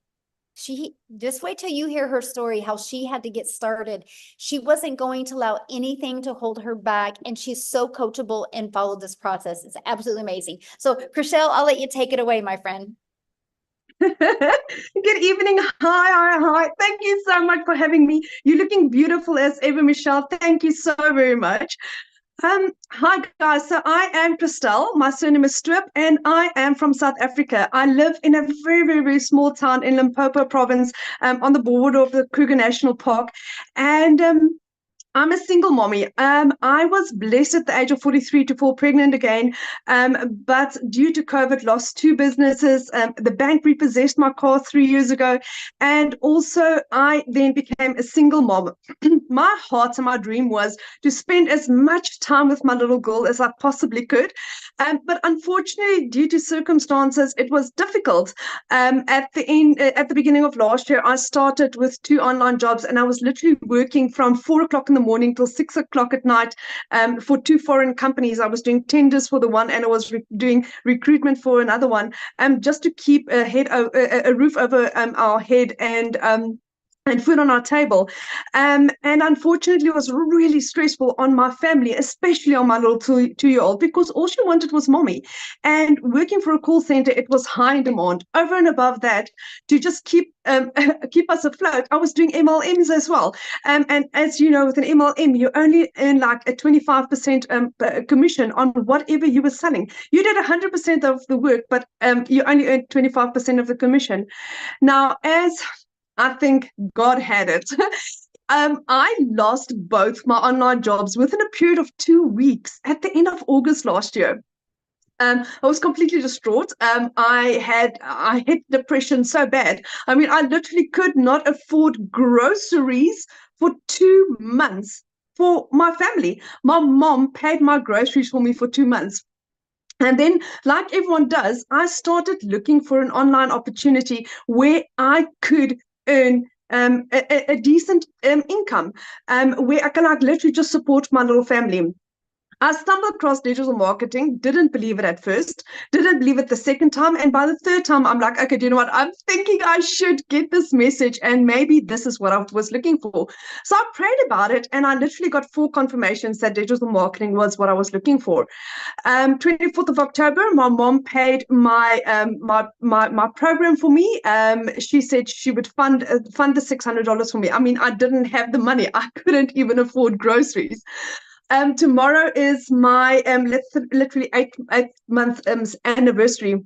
She just wait till you hear her story, how she had to get started. She wasn't going to allow anything to hold her back. And she's so coachable and followed this process. It's absolutely amazing. So Chriselle, I'll let you take it away, my friend. Good evening. Hi. Thank you so much for having me. You're looking beautiful as ever, Michelle. Thank you so very much. Hi guys, so I am Chriselle, my surname is Strip, and I am from South Africa. I live in a very, very, very small town in Limpopo province, on the border of the Kruger National Park, and I'm a single mommy. I was blessed at the age of 43 to fall pregnant again, but due to COVID, lost 2 businesses. The bank repossessed my car 3 years ago, and also I then became a single mom. My heart and my dream was to spend as much time with my little girl as I possibly could, but unfortunately, due to circumstances, it was difficult. At the beginning of last year, I started with 2 online jobs, and I was literally working from 4 o'clock in the morning till 6 o'clock at night for 2 foreign companies. I was doing tenders for the one, and I was doing recruitment for another one, just to keep a roof over our head and food on our table. And unfortunately, it was really stressful on my family, especially on my little 2-year-old, because all she wanted was mommy. And working for a call center, it was high in demand. Over and above that, to just keep us afloat, I was doing MLMs as well. And as you know, with an MLM, you only earn like a 25% commission on whatever you were selling. You did 100% of the work, but you only earned 25% of the commission. Now, as I think God had it. I lost both my online jobs within a period of 2 weeks at the end of August last year. I was completely distraught. I had depression so bad. I mean, I literally could not afford groceries for 2 months for my family. My mom paid my groceries for me for 2 months. And then, like everyone does, I started looking for an online opportunity where I could earn a decent income, where I can like literally just support my little family. I stumbled across digital marketing, didn't believe it at first, didn't believe it the second time. And by the third time, I'm like, okay, do you know what? I'm thinking I should get this message, and maybe this is what I was looking for. So I prayed about it, and I literally got 4 confirmations that digital marketing was what I was looking for. 24th of October, my mom paid my program for me. She said she would fund the $600 for me. I mean, I didn't have the money. I couldn't even afford groceries. Tomorrow is my literally 8-month anniversary.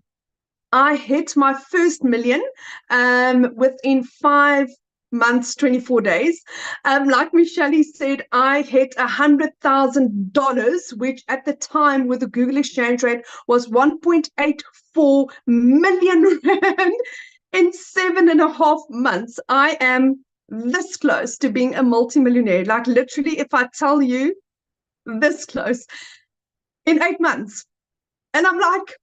I hit my first million within 5 months, 24 days. Like Michelle said, I hit $100,000, which at the time with the Google exchange rate was 1.84 million rand in 7.5 months. I am this close to being a multimillionaire. Like literally, if I tell you, this close in 8 months. And I'm like,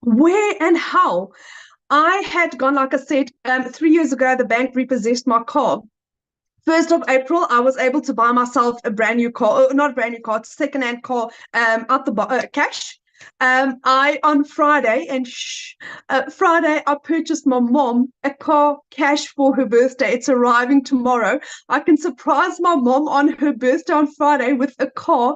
where and how? I had gone, like I said, 3 years ago, the bank repossessed my car. 1st of April, I was able to buy myself a brand new car, not a brand new car, second-hand car, out the cash. On Friday, Friday, I purchased my mom a car cash for her birthday. It's arriving tomorrow. I can surprise my mom on her birthday on Friday with a car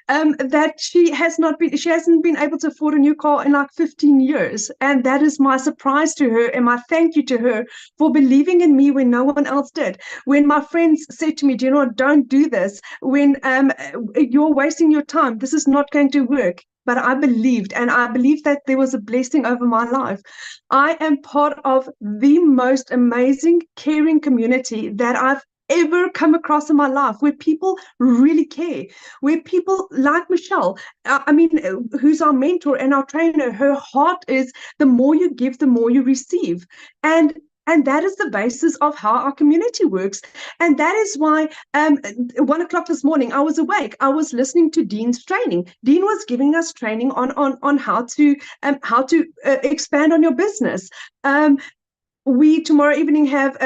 that she hasn't been able to afford a new car in like 15 years. And that is my surprise to her and my thank you to her for believing in me when no one else did. When my friends said to me, do you know what, don't do this. When you're wasting your time, this is not going to work. But I believed, and I believe that there was a blessing over my life. I am part of the most amazing, caring community that I've ever come across in my life, where people really care, where people like Michelle, who's our mentor and our trainer, her heart is the more you give, the more you receive. And that is the basis of how our community works. And that is why 1 o'clock this morning, I was awake. I was listening to Dean's training. Dean was giving us training on how to expand on your business. We tomorrow evening have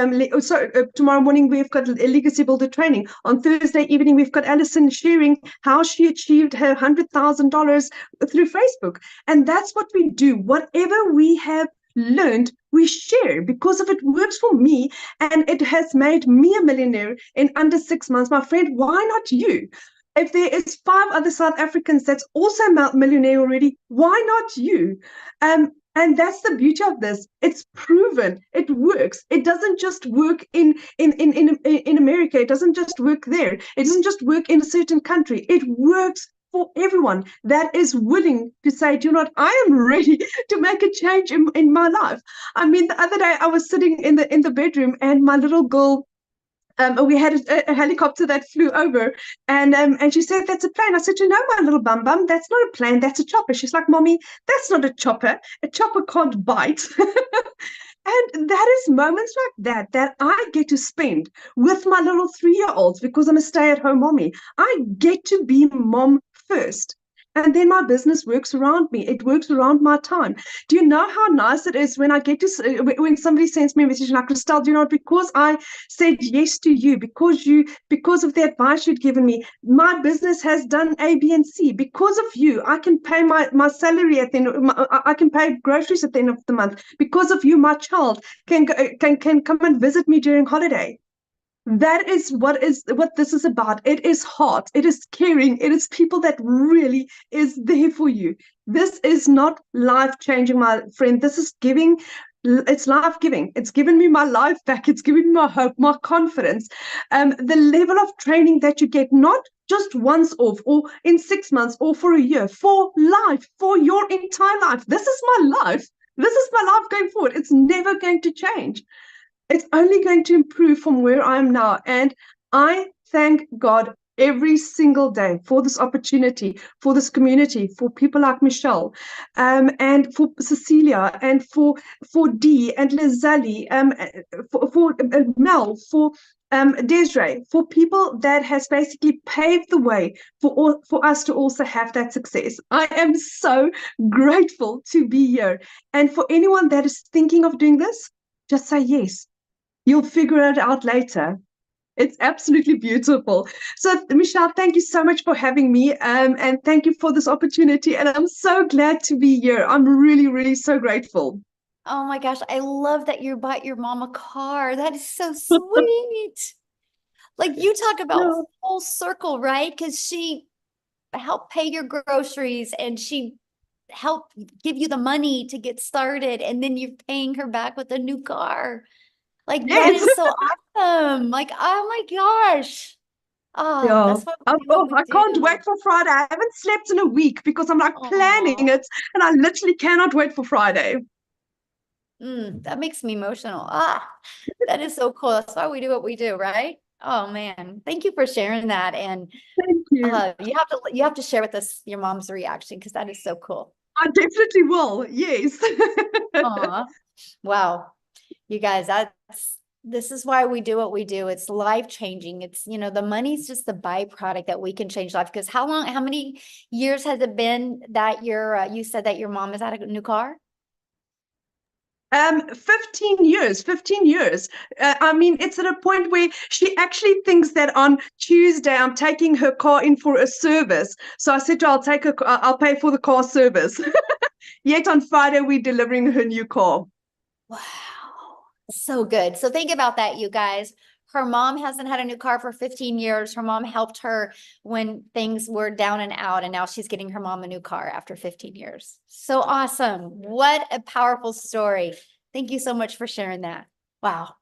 tomorrow morning we've got a legacy builder training. On Thursday evening we've got Alison sharing how she achieved her $100,000 through Facebook. And that's what we do. Whatever we have learned, we share, because if it works for me and it has made me a millionaire in under 6 months, my friend, why not you? If there is 5 other South Africans that's also millionaire already, why not you? And that's the beauty of this. It's proven. It works. It doesn't just work in America. It doesn't just work there. It doesn't just work in a certain country. It works for everyone that is willing to say, do you know what, I am ready to make a change in my life. I mean, the other day I was sitting in the bedroom and my little girl, we had a helicopter that flew over, and she said, that's a plane. I said, you know, my little bum, that's not a plane, that's a chopper. She's like, Mommy, that's not a chopper. A chopper can't bite. And that is moments like that I get to spend with my little 3-year-olds, because I'm a stay-at-home mommy. I get to be mom first. And then my business works around me. It works around my time. Do you know how nice it is when I get to, when somebody sends me a message like, Christelle, do you know, because I said yes to you, because of the advice you'd given me, my business has done A, B, and C. Because of you, I can pay my salary at the end. I can pay groceries at the end of the month. Because of you, my child can come and visit me during holiday. That is what this is about. It is heart. It is caring. It is people that really is there for you. This is not life-changing, my friend. This is giving. It's life-giving. It's given me my life back. It's given me my hope, my confidence. The level of training that you get, not just once off or in 6 months or for a year, for life, for your entire life. This is my life. This is my life going forward. It's never going to change. It's only going to improve from where I am now. And I thank God every single day for this opportunity, for this community, for people like Michelle, and for Cecilia, and for Dee and Lizelle, for Mel, for Desiree, for people that has basically paved the way for us to also have that success. I am so grateful to be here. And for anyone that is thinking of doing this, just say yes. You'll figure it out later. It's absolutely beautiful. So, Michelle, thank you so much for having me, and thank you for this opportunity. And I'm so glad to be here. I'm really, really so grateful. Oh my gosh, I love that you bought your mom a car. That is so sweet. Like, you talk about full circle, right? Because she helped pay your groceries and she helped give you the money to get started, and then you're paying her back with a new car. Like, that is so awesome. Like, oh my gosh. Oh, Yeah. that's what we I can't wait for Friday. I haven't slept in a week because I'm like planning it, and I literally cannot wait for Friday. That makes me emotional. That is so cool. That's why we do what we do, right? Oh man, thank you for sharing that. And thank you. You have to share with us your mom's reaction, because that is so cool. I definitely will. Yes. Wow. You guys, this is why we do what we do. It's life-changing. It's, the money's just the byproduct that we can change life. Because how many years has it been that you said that your mom has had a new car? 15 years, 15 years. I mean, it's at a point where she actually thinks that on Tuesday I'm taking her car in for a service. So I said to her, I'll pay for the car service. Yet on Friday, we're delivering her new car. Wow. So good. So think about that, you guys. Her mom hasn't had a new car for 15 years. Her mom helped her when things were down and out, and now she's getting her mom a new car after 15 years. So awesome. What a powerful story. Thank you so much for sharing that. Wow.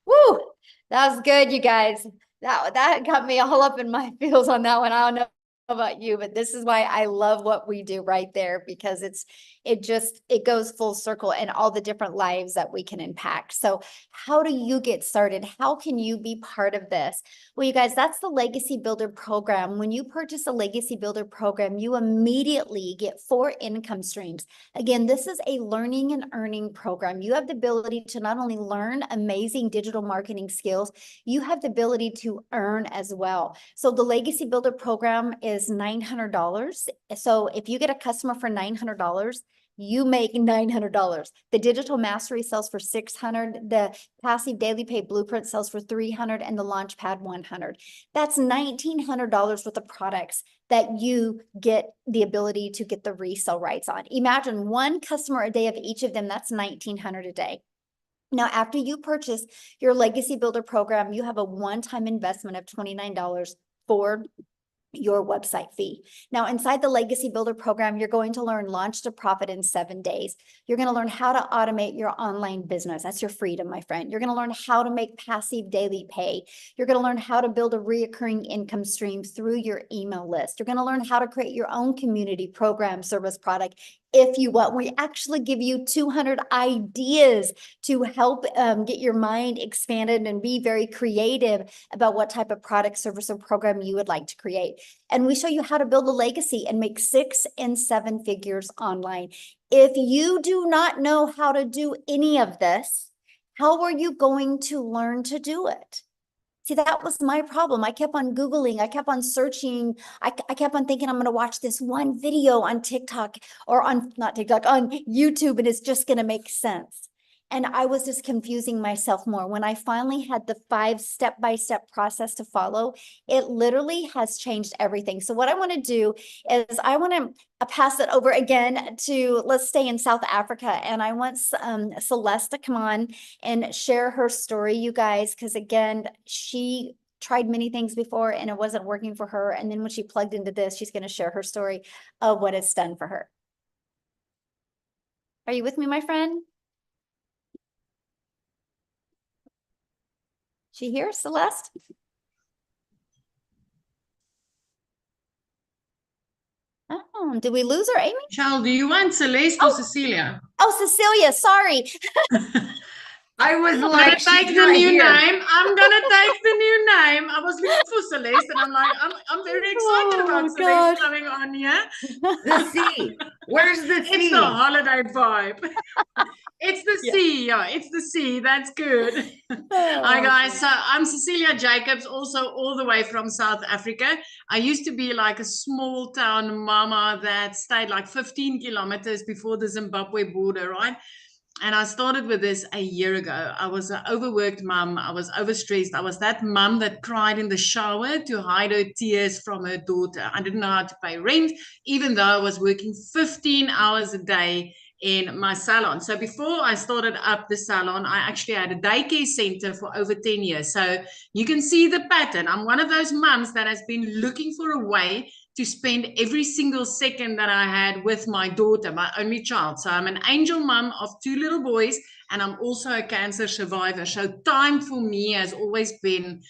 Woo. That was good, you guys. That got me all up in my feels on that one. I don't know about you, but this is why I love what we do right there, because it goes full circle and all the different lives that we can impact. So how do you get started? How can you be part of this? Well, you guys, that's the Legacy Builder program. When you purchase a Legacy Builder program, you immediately get 4 income streams. Again, this is a learning and earning program. You have the ability to not only learn amazing digital marketing skills, you have the ability to earn as well. So the Legacy Builder program is $900. So if you get a customer for $900, you make $900. The digital mastery sells for $600. The passive daily pay blueprint sells for $300, and the launchpad $100. That's $1,900 worth of products that you get the ability to get the resale rights on. Imagine 1 customer a day of each of them. That's $1,900 a day. Now, after you purchase your Legacy Builder program, you have a one-time investment of $29 for your website fee. Now, inside the Legacy Builder program, you're going to learn Launch to Profit in 7 days. You're going to learn how to automate your online business. That's your freedom, my friend. You're going to learn how to make passive daily pay. You're going to learn how to build a reoccurring income stream through your email list. You're going to learn how to create your own community program, service, product. If you want, we actually give you 200 ideas to help get your mind expanded and be very creative about what type of product, service, or program you would like to create. And we show you how to build a legacy and make 6 and 7 figures online. If you do not know how to do any of this, how are you going to learn to do it? See, that was my problem. I kept on Googling. I kept on searching. I kept on thinking I'm going to watch this one video on TikTok or not TikTok, on YouTube, and it's just going to make sense. And I was just confusing myself more. When I finally had the 5 step-by-step process to follow, it literally has changed everything. So what I want to do is I want to pass it over again to, let's stay in South Africa. And I want Celeste to come on and share her story, you guys, because again, she tried many things before and it wasn't working for her. And then when she plugged into this, she's going to share her story of what it's done for her. Are you with me, my friend? She here, Celeste? Oh, did we lose her, Amy? Michelle, do you want Celeste or Cecilia? Oh, Cecilia, sorry. I was I'm like, gonna take she's the not new here. name. I'm gonna take the new name. I was looking for Celeste, and I'm like, I'm very excited about Celeste gosh. coming on here. The sea. Where's the It's sea? the holiday vibe. It's the Yeah. sea, yeah. It's the sea. That's good. Hi guys. So I'm Cecilia Jacobs, also all the way from South Africa. I used to be like a small town mama that stayed like 15 kilometers before the Zimbabwe border, right? And I started with this a year ago. I was an overworked mom. I was overstressed. I was that mom that cried in the shower to hide her tears from her daughter. I didn't know how to pay rent, even though I was working 15 hours a day in my salon. So before I started up the salon, I actually had a daycare center for over 10 years. So you can see the pattern. I'm one of those moms that has been looking for a way to spend every single second that I had with my daughter, my only child. So I'm an angel mom of 2 little boys, and I'm also a cancer survivor. So time for me has always been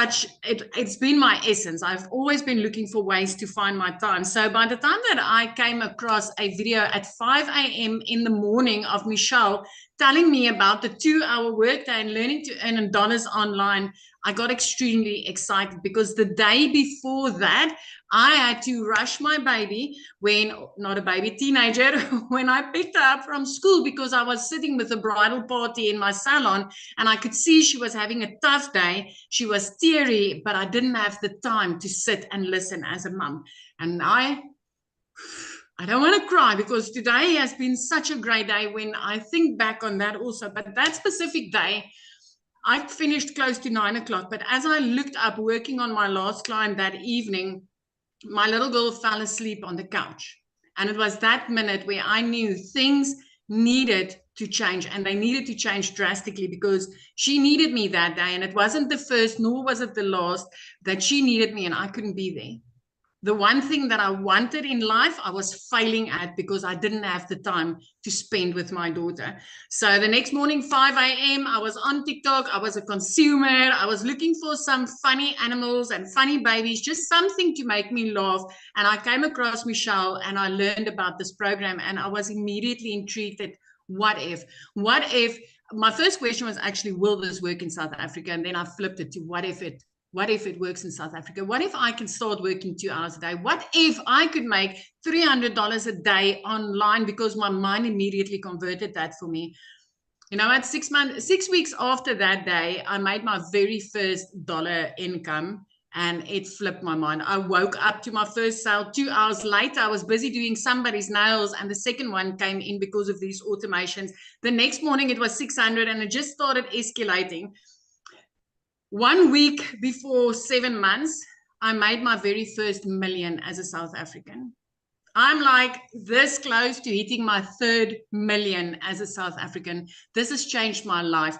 it's been my essence. I've always been looking for ways to find my time. So by the time that I came across a video at 5 a.m. in the morning of Michelle telling me about the 2-hour workday and learning to earn dollars online, I got extremely excited because the day before that, I had to rush my baby not a baby, teenager, when I picked her up from school because I was sitting with a bridal party in my salon and I could see she was having a tough day. She was teary, but I didn't have the time to sit and listen as a mom. And I don't want to cry because today has been such a great day when I think back on that also. But that specific day, I finished close to 9 o'clock. But as I looked up working on my last client that evening, my little girl fell asleep on the couch. And it was that minute where I knew things needed to change, and they needed to change drastically because she needed me that day. And it wasn't the first, nor was it the last, that she needed me and I couldn't be there. The one thing that I wanted in life, I was failing at because I didn't have the time to spend with my daughter. So the next morning, 5 a.m., I was on TikTok. I was a consumer. I was looking for some funny animals and funny babies, just something to make me laugh. And I came across Michelle and I learned about this program, and I was immediately intrigued at what if? My first question was actually, will this work in South Africa? And then I flipped it to what if it works in South Africa? What if I can start working 2 hours a day? What if I could make $300 a day online? Because my mind immediately converted that for me. You know, at 6 weeks after that day, I made my very first dollar income, and it flipped my mind. I woke up to my first sale 2 hours later. I was busy doing somebody's nails, and the second one came in because of these automations. The next morning it was 600, and it just started escalating. 1 week before 7 months, I made my very first million as a South African. I'm like this close to hitting my 3rd million as a South African. This has changed my life.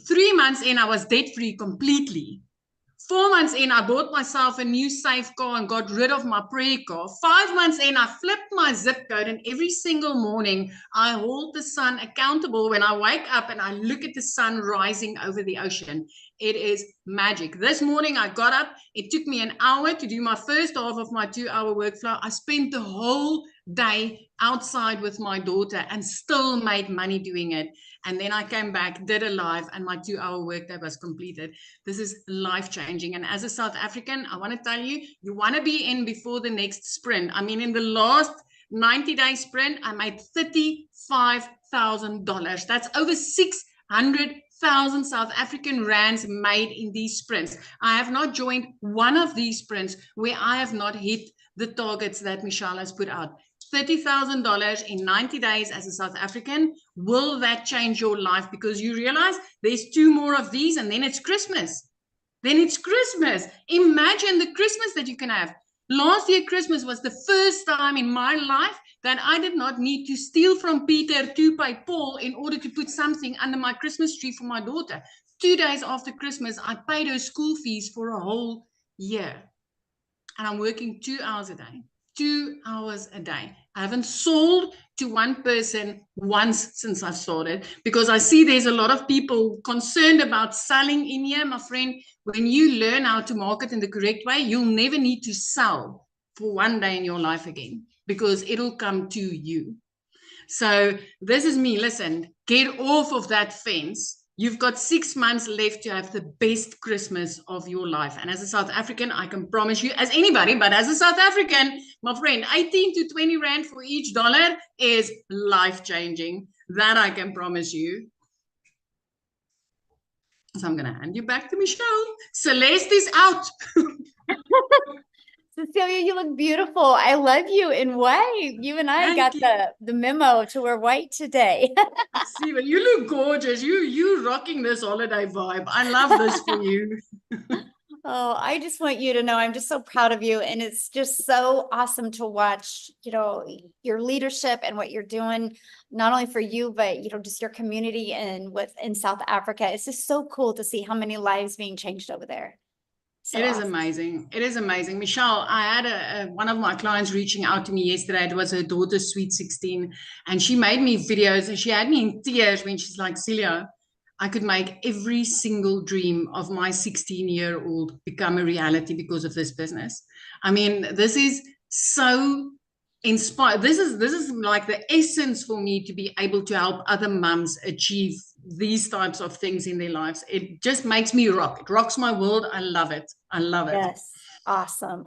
3 months in, I was debt-free completely. 4 months in, I bought myself a new safe car and got rid of my prayer car. 5 months in, I flipped my zip code, and every single morning I hold the sun accountable when I wake up and I look at the sun rising over the ocean. It is magic. This morning I got up. It took me an hour to do my first half of my 2-hour workflow. I spent the whole day outside with my daughter and still made money doing it. And then I came back, did a live, and my 2-hour workday was completed. This is life-changing. And as a South African, I want to tell you, you want to be in before the next sprint. I mean, in the last 90-day sprint, I made $35,000. That's over 600,000 South African rands made in these sprints. I have not joined one of these sprints where I have not hit the targets that Michelle has put out. $30,000 in 90 days as a South African. Will that change your life? Because you realize there's 2 more of these, and then it's Christmas. Then it's Christmas. Imagine the Christmas that you can have. Last year, Christmas was the first time in my life that I did not need to steal from Peter to pay Paul in order to put something under my Christmas tree for my daughter. 2 days after Christmas, I paid her school fees for a whole year. And I'm working 2 hours a day. 2 hours a day. I haven't sold to one person once since I started, because I see there's a lot of people concerned about selling in here. My friend, when you learn how to market in the correct way, you'll never need to sell for one day in your life again, because it'll come to you. So this is me. Listen, get off of that fence. You've got 6 months left to have the best Christmas of your life. And as a South African, I can promise you, as anybody, but as a South African, my friend, 18 to 20 rand for each dollar is life-changing. That I can promise you. So I'm going to hand you back to Michelle. Celeste is out. Cecilia, you look beautiful. I love you in white. You and I got the memo to wear white today. See, but you look gorgeous. You rocking this holiday vibe. I love this for you. Oh, I just want you to know I'm just so proud of you. And it's just so awesome to watch, you know, your leadership and what you're doing, not only for you, but, you know, just your community and in South Africa. It's just so cool to see how many lives being changed over there. So it is awesome. amazing. It is amazing. Michelle, I had one of my clients reaching out to me yesterday. It was her daughter's sweet 16, and she made me videos, and she had me in tears when she's like, Celia, I could make every single dream of my 16-year-old become a reality because of this business. I mean, this is so inspired. This is like the essence for me to be able to help other mums achieve these types of things in their lives. It just makes me rock. It rocks my world. I love it. I love it. Yes. Awesome.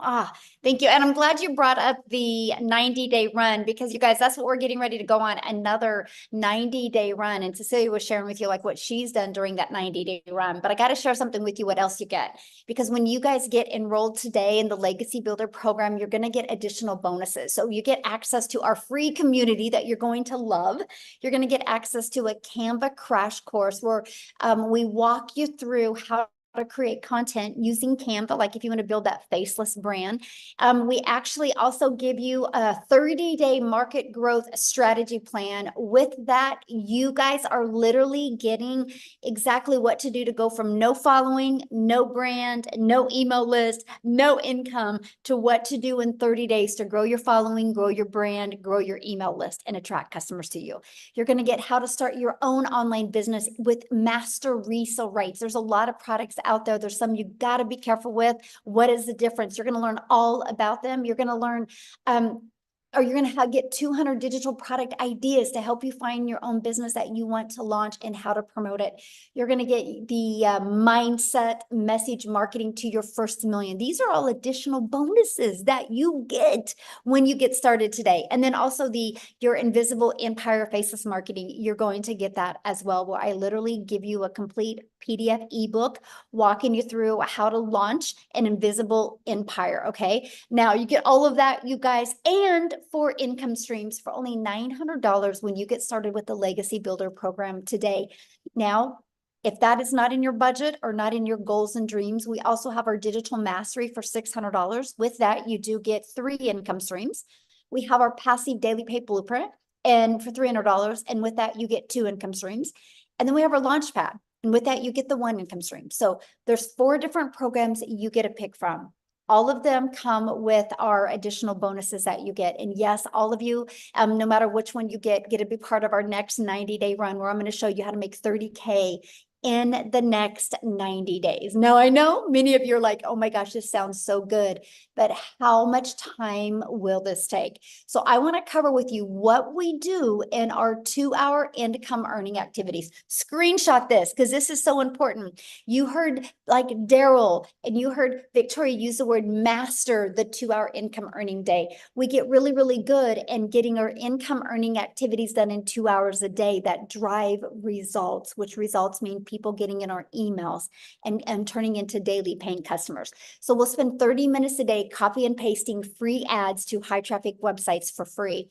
Thank you. And I'm glad you brought up the 90-day run, because you guys, that's what we're getting ready to go on, another 90-day run. And Cecilia was sharing with you like what she's done during that 90-day run. But I got to share something with you, what else you get. Because when you guys get enrolled today in the Legacy Builder program, you're going to get additional bonuses. So you get access to our free community that you're going to love. You're going to get access to a Canva crash course where we walk you through how to create content using Canva, like if you want to build that faceless brand. We actually also give you a 30-day market growth strategy plan. With that, you guys are literally getting exactly what to do to go from no following, no brand, no email list, no income, to what to do in 30 days to grow your following, grow your brand, grow your email list, and attract customers to you. You're going to get how to start your own online business with master resale rates. There's a lot of products out there. There's some you got to be careful with. What is the difference? You're going to learn all about them. You're going to learn, or you're going to get 200 digital product ideas to help you find your own business that you want to launch and how to promote it. You're going to get the mindset message marketing to your first million. These are all additional bonuses that you get when you get started today. And then also your invisible empire faceless marketing, you're going to get that as well, where I literally give you a complete PDF ebook walking you through how to launch an invisible empire. Okay. Now you get all of that, you guys, and 4 income streams for only $900 when you get started with the Legacy Builder program today. Now, if that is not in your budget or not in your goals and dreams, we also have our digital mastery for $600. With that, you do get 3 income streams. We have our passive daily pay blueprint and for $300. And with that, you get 2 income streams. And then we have our launch pad. And with that, you get the 1 income stream. So there's 4 different programs that you get to pick from. All of them come with our additional bonuses that you get. And yes, all of you, no matter which one you get to be part of our next 90-day run, where I'm going to show you how to make 30K in the next 90 days. Now, I know many of you are like, oh my gosh, this sounds so good, but how much time will this take? So I want to cover with you what we do in our 2-hour income earning activities. Screenshot this because this is so important. You heard like Daryl and you heard Victoria use the word master the 2-hour income earning day. We get really, really good in getting our income earning activities done in 2 hours a day that drive results, which results mean people getting in our emails and turning into daily paying customers. So we'll spend 30 minutes a day copy and pasting free ads to high traffic websites for free.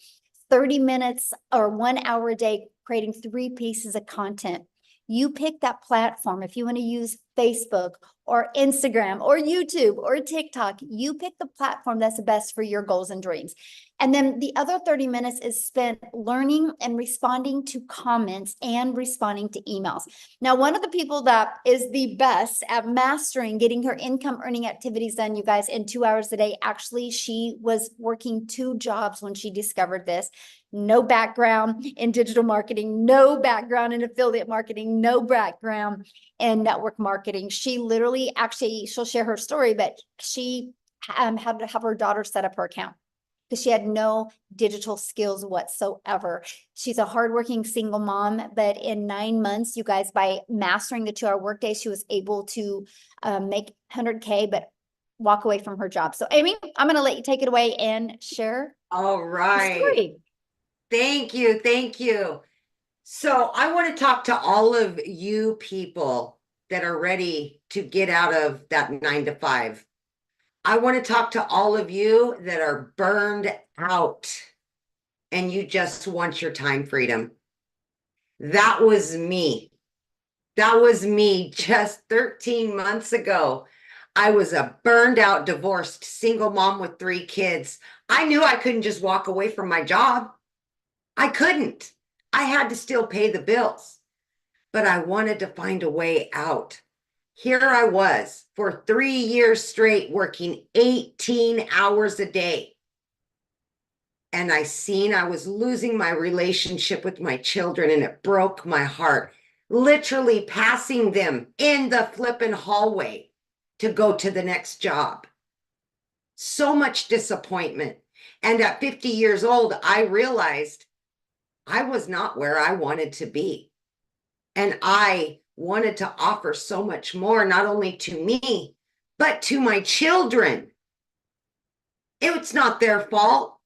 30 minutes or 1 hour a day creating 3 pieces of content. You pick that platform. If you want to use Facebook or Instagram or YouTube or TikTok, you pick the platform that's the best for your goals and dreams. And then the other 30 minutes is spent learning and responding to comments and responding to emails. Now, one of the people that is the best at mastering getting her income earning activities done, you guys, in 2 hours a day, actually, she was working 2 jobs when she discovered this. No background in digital marketing, no background in affiliate marketing, no background in network marketing. She literally, actually, she'll share her story, but she had to have her daughter set up her account because she had no digital skills whatsoever. She's a hardworking single mom, but in 9 months, you guys, by mastering the 2-hour workday, she was able to make 100K, but walk away from her job. So Amy, I'm going to let you take it away and share. All right. The story. Thank you. Thank you. So I want to talk to all of you people that are ready to get out of that 9 to 5. I want to talk to all of you that are burned out and you just want your time freedom. That was me. That was me just 13 months ago. I was a burned out, divorced, single mom with 3 kids. I knew I couldn't just walk away from my job. I couldn't. I had to still pay the bills, but I wanted to find a way out. Here I was for 3 years straight working 18 hours a day. And I seen I was losing my relationship with my children and it broke my heart, literally passing them in the flipping hallway to go to the next job. So much disappointment. And at 50 years old, I realized I was not where I wanted to be. And I wanted to offer so much more, not only to me, but to my children. It's not their fault,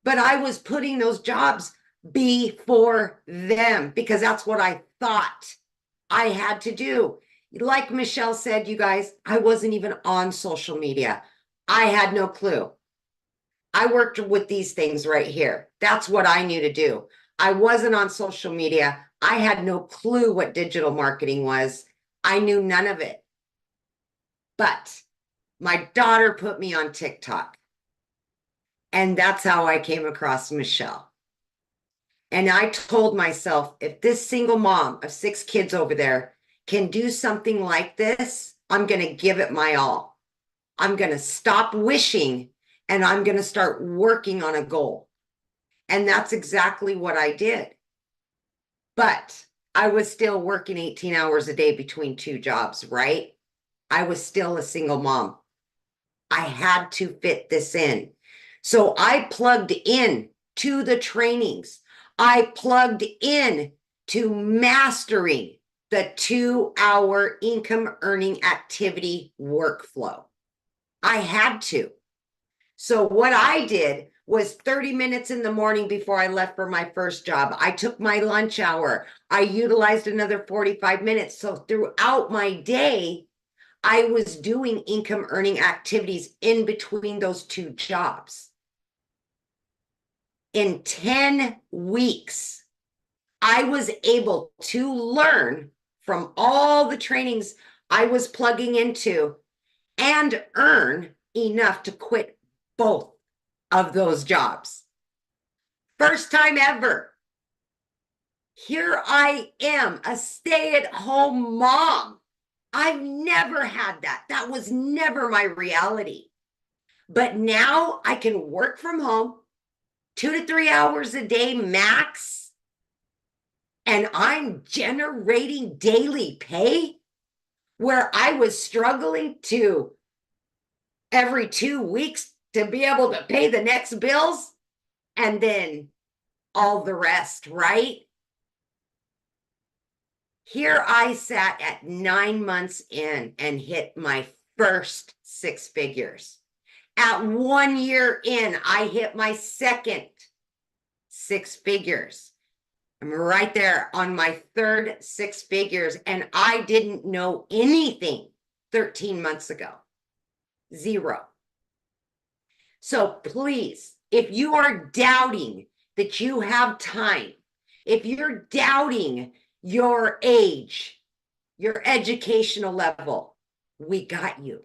but I was putting those jobs before them because that's what I thought I had to do. Like Michelle said, you guys, I wasn't even on social media. I had no clue. I worked with these things right here. That's what I knew to do. I wasn't on social media. I had no clue what digital marketing was. I knew none of it. But my daughter put me on TikTok. And that's how I came across Michelle. And I told myself, if this single mom of 6 kids over there can do something like this, I'm going to give it my all. I'm going to stop wishing and I'm going to start working on a goal. And that's exactly what I did. But I was still working 18 hours a day between 2 jobs, right? I was still a single mom. I had to fit this in. So I plugged in to the trainings. I plugged in to mastering the 2-hour income earning activity workflow. I had to. So what I did was 30 minutes in the morning before I left for my first job. I took my lunch hour. I utilized another 45 minutes. So throughout my day, I was doing income earning activities in between those 2 jobs. In 10 weeks, I was able to learn from all the trainings I was plugging into and earn enough to quit both of those jobs. First time ever. Here I am, a stay-at-home mom. I've never had that. That was never my reality. But now I can work from home 2 to 3 hours a day max. And I'm generating daily pay where I was struggling to every 2 weeks to be able to pay the next bills and then all the rest, right? Here I sat at 9 months in and hit my first 6 figures. At 1 year in, I hit my second 6 figures. I'm right there on my third 6 figures, and I didn't know anything 13 months ago. 0. So please, if you are doubting that you have time, if you're doubting your age, your educational level, we got you.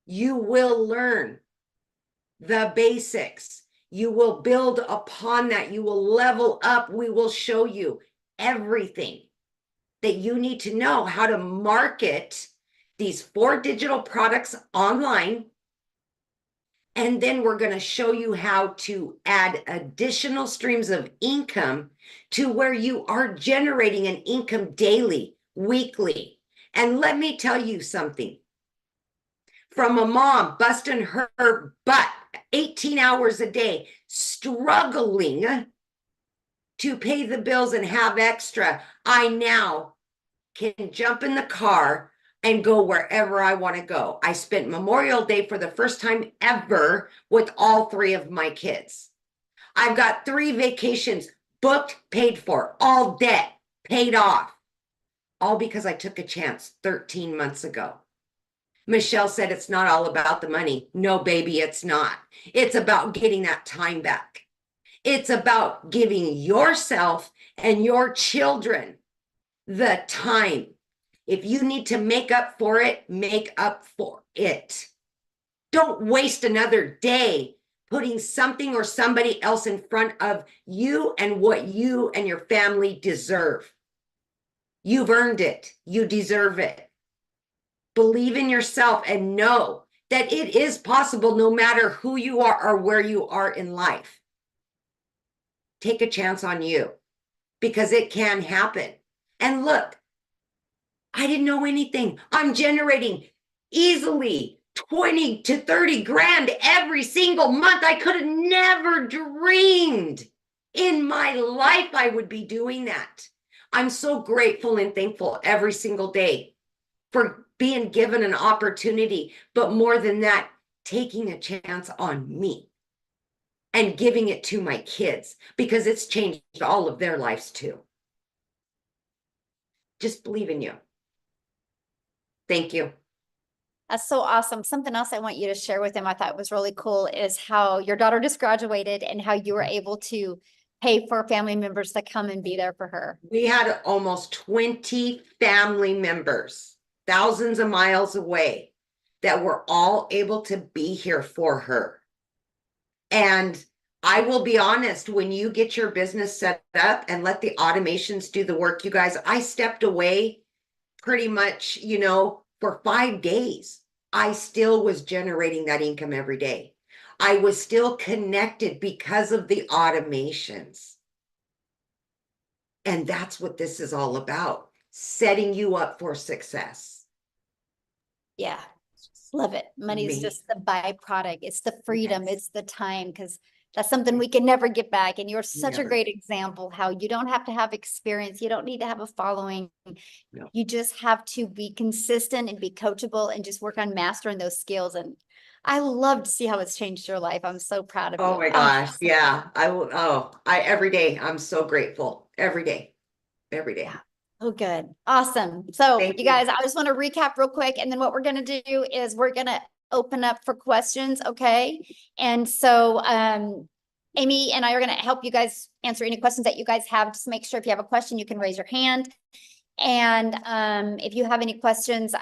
You will learn the basics. You will build upon that. You will level up. We will show you everything that you need to know how to market these 4 digital products online. And then we're going to show you how to add additional streams of income to where you are generating an income daily, weekly. And let me tell you something. From a mom busting her butt 18 hours a day, struggling to pay the bills and have extra, I now can jump in the car and go wherever I want to go. I spent Memorial Day for the first time ever with all 3 of my kids. I've got 3 vacations booked, paid for, all debt paid off, all because I took a chance 13 months ago. Michelle said it's not all about the money. No, baby, it's not. It's about getting that time back. It's about giving yourself and your children the time. If you need to make up for it, make up for it. Don't waste another day putting something or somebody else in front of you and what you and your family deserve. You've earned it. You deserve it. Believe in yourself and know that it is possible no matter who you are or where you are in life. Take a chance on you because it can happen. And look, I didn't know anything. I'm generating easily 20 to 30 grand every single month. I could have never dreamed in my life I would be doing that. I'm so grateful and thankful every single day for being given an opportunity. But more than that, taking a chance on me and giving it to my kids because it's changed all of their lives too. Just believe in you. Thank you. That's so awesome. Something else I want you to share with them I thought was really cool is how your daughter just graduated and how you were able to pay for family members to come and be there for her. We had almost 20 family members, thousands of miles away, that were all able to be here for her. And I will be honest, when you get your business set up and let the automations do the work, you guys, I stepped away pretty much, for 5 days. I still was generating that income every day. I was still connected because of the automations. And that's what this is all about, setting you up for success. Yeah, love it. Money's just the byproduct. It's the freedom. Yes. It's the time, because that's something we can never get back. And you're such a Never. great example how you don't have to have experience. You don't need to have a following. No. You just have to be consistent and be coachable and just work on mastering those skills. And I love to see how it's changed your life. I'm so proud of you. Oh my gosh. Yeah. I will. Every day I'm so grateful. Every day. Oh, good. Awesome. So Thank you you. guys, I just want to recap real quick. And then what we're going to do is we're going to open up for questions. Okay. And so, Amy and I are going to help you guys answer any questions that you guys have. Just make sure if you have a question, you can raise your hand. And if you have any questions,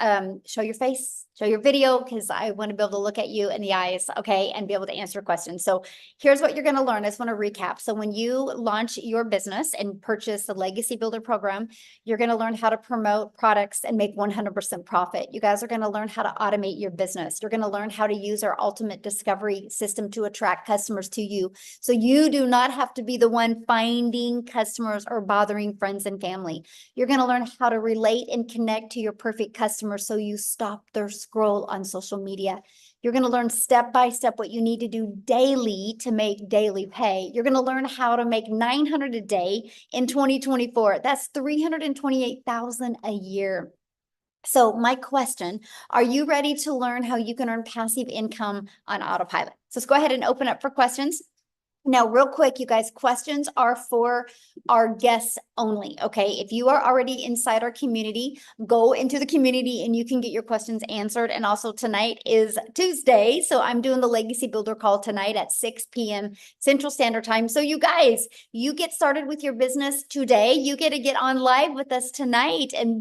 show your face, show your video, because I want to be able to look at you in the eyes, okay, and be able to answer questions. So here's what you're going to learn. I just want to recap. So when you launch your business and purchase the Legacy Builder program, you're going to learn how to promote products and make 100% profit. You guys are going to learn how to automate your business. You're going to learn how to use our ultimate discovery system to attract customers to you. So you do not have to be the one finding customers or bothering friends and family. You're going to learn how to relate and connect to your perfect customer so you stop their scroll on social media. You're going to learn step by step what you need to do daily to make daily pay. You're going to learn how to make $900 a day in 2024. That's $328,000 a year. So my question, are you ready to learn how you can earn passive income on autopilot? So let's go ahead and open up for questions. Now, real quick, you guys, questions are for our guests only, okay? If you are already inside our community, go into the community and you can get your questions answered. And also tonight is Tuesday, so I'm doing the Legacy Builder call tonight at 6 p.m. Central Standard Time. So you guys, you get started with your business today. You get to get on live with us tonight and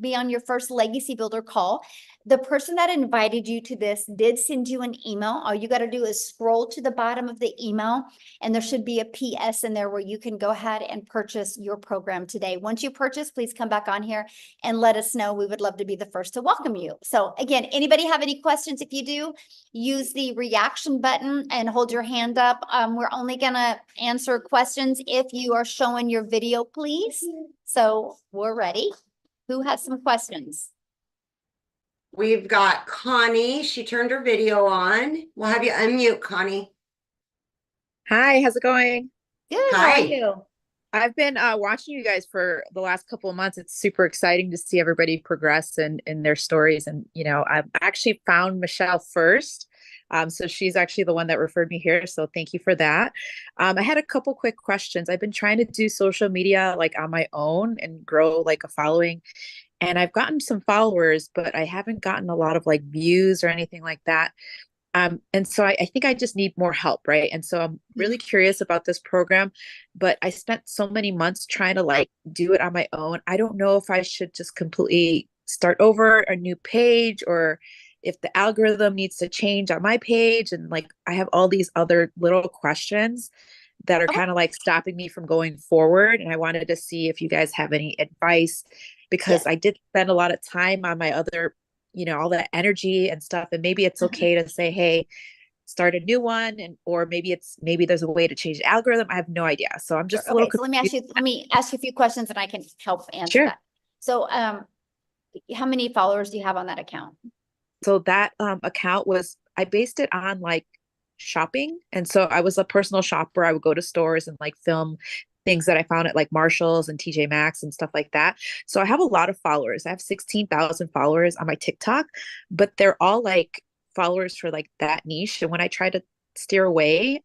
be on your first Legacy Builder call. The person that invited you to this did send you an email. All you got to do is scroll to the bottom of the email and there should be a PS in there where you can go ahead and purchase your program today. Once you purchase, please come back on here and let us know. We would love to be the first to welcome you. So again, anybody have any questions? If you do, use the reaction button and hold your hand up. We're only going to answer questions if you are showing your video, please. So we're ready. Who has some questions? We've got Connie. She turned her video on. We'll have you unmute, Connie. Hi, how's it going? Good. Hi. How are you? I've been watching you guys for the last couple of months. It's super exciting to see everybody progress in their stories. And, I've actually found Michelle first. So she's actually the one that referred me here. So thank you for that. I had a couple quick questions. I've been trying to do social media like on my own and grow like a following. And I've gotten some followers, but I haven't gotten a lot of like views or anything like that. And so I think I just need more help, right? And so I'm really curious about this program, but I spent so many months trying to like do it on my own. I don't know if I should just completely start over a new page or if the algorithm needs to change on my page. And like, I have all these other little questions that are kind of like stopping me from going forward. And I wanted to see if you guys have any advice because I did spend a lot of time on my other, all that energy and stuff. And maybe it's okay to say, hey, start a new one. Or maybe there's a way to change the algorithm. I have no idea. So I'm just a little so let me ask you a few questions and I can help answer that. So, how many followers do you have on that account? So that account I based it on like shopping. And so I was a personal shopper. I would go to stores and like film things that I found at like Marshall's and TJ Maxx and stuff like that. So I have a lot of followers. I have 16,000 followers on my TikTok, but they're all like followers for like that niche. And when I tried to steer away,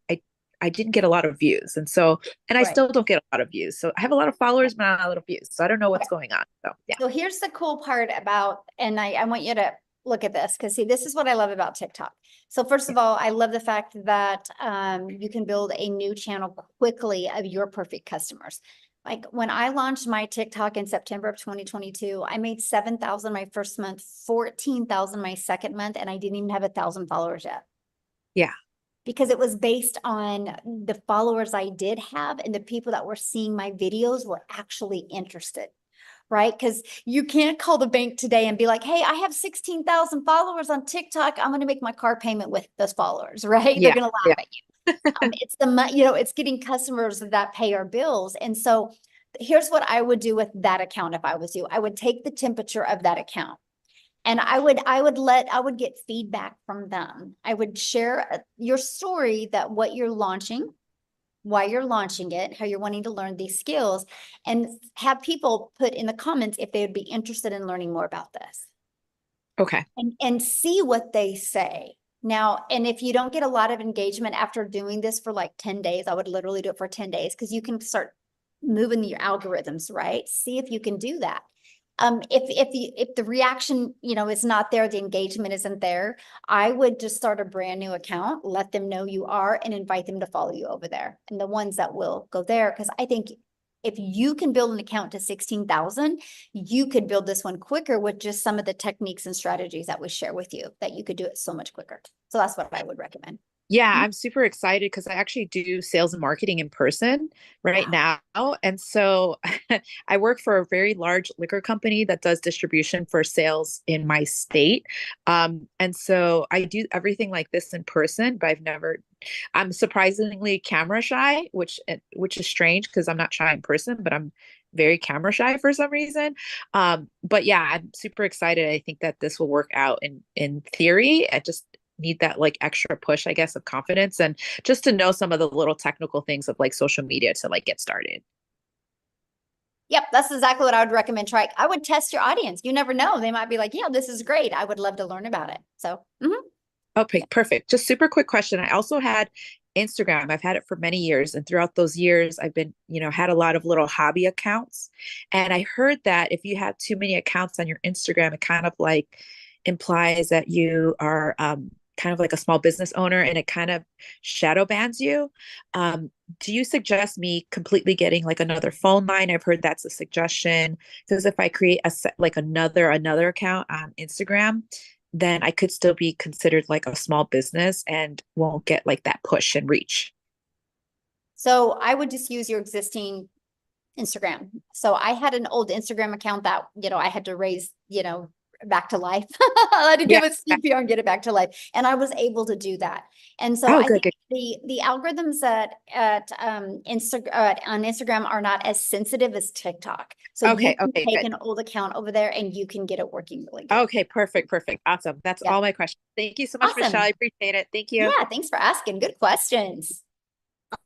I didn't get a lot of views. And so, and I Right. still don't get a lot of views. So I have a lot of followers, but not a lot of views. So I don't know what's going on. So yeah. So here's the cool part about, and I want you to look at this, because see, this is what I love about TikTok. So first of all, I love the fact that you can build a new channel quickly of your perfect customers. Like when I launched my TikTok in September of 2022, I made 7,000 my first month, 14,000 my second month, and I didn't even have 1,000 followers yet. Yeah. Because it was based on the followers I did have, and the people that were seeing my videos were actually interested, right? Because you can't call the bank today and be like, hey, I have 16,000 followers on TikTok. I'm going to make my car payment with those followers, right? Yeah, They're going to laugh at you. It's it's getting customers that pay our bills. And so here's what I would do with that account if I was you. I would take the temperature of that account. And I would get feedback from them. I would share your story, that what you're launching, why you're launching it, how you're wanting to learn these skills, and have people put in the comments if they would be interested in learning more about this. Okay. And see what they say. Now, and if you don't get a lot of engagement after doing this for like 10 days, I would literally do it for 10 days, because you can start moving your algorithms, right? See if you can do that. If the reaction, is not there, the engagement isn't there, I would just start a brand new account, let them know you are, and invite them to follow you over there. And the ones that will go there, because I think if you can build an account to 16,000, you could build this one quicker with just some of the techniques and strategies that we share with you, that you could do it so much quicker. So that's what I would recommend. Yeah, I'm super excited because I actually do sales and marketing in person right now. And so I work for a very large liquor company that does distribution for sales in my state. And so I do everything like this in person, but I'm surprisingly camera shy, which is strange because I'm not shy in person, but I'm very camera shy for some reason. But yeah, I'm super excited. I think that this will work out in theory. I just need that like extra push, I guess, of confidence, and just to know some of the little technical things of like social media to like get started. Yep, that's exactly what I would recommend. Try. I would test your audience. You never know. They might be like, yeah, this is great. I would love to learn about it. So, Okay, perfect. Just super quick question. I also had Instagram. I've had it for many years. And throughout those years, I've been, had a lot of little hobby accounts. And I heard that if you have too many accounts on your Instagram, it kind of like implies that you are, kind of like a small business owner, and it kind of shadow bans you. Do you suggest me completely getting like another phone line? I've heard that's a suggestion, because if I create another account on Instagram, then I could still be considered like a small business and won't get like that push and reach. So I would just use your existing Instagram. So I had an old Instagram account that, I had to raise, back to life. I had to give it CPR and get it back to life. And I was able to do that. And so I think the algorithms on Instagram are not as sensitive as TikTok. So you can take an old account over there and you can get it working really good. Okay, perfect. Awesome. That's all my questions. Thank you so much, Michelle. I appreciate it. Thank you. Yeah, thanks for asking. Good questions.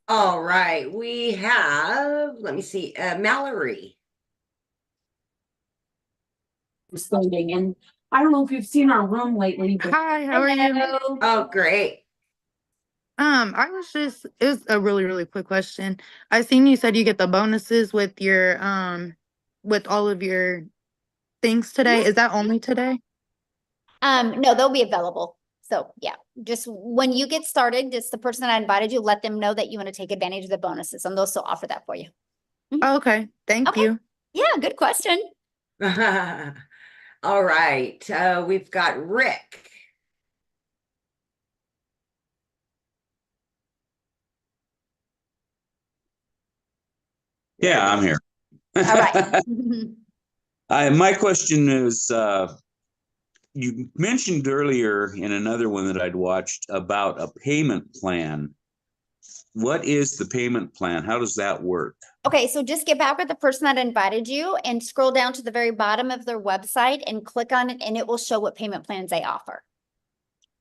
All right. We have, let me see, Mallory. Standing, and I don't know if you've seen our room lately. But Hi, how are you? Oh, great. It was a really, really quick question. I seen you said you get the bonuses with your with all of your things today. Is that only today? No, they'll be available. So yeah, just when you get started, just the person that invited you, let them know that you want to take advantage of the bonuses, and they'll still offer that for you. Okay, thank you. Yeah, good question. All right, we've got Rick. Yeah, I'm here. All right. My question is, you mentioned earlier in another one that I'd watched about a payment plan. What is the payment plan? How does that work? Okay, so just get back with the person that invited you and scroll down to the very bottom of their website and click on it, and it will show what payment plans they offer.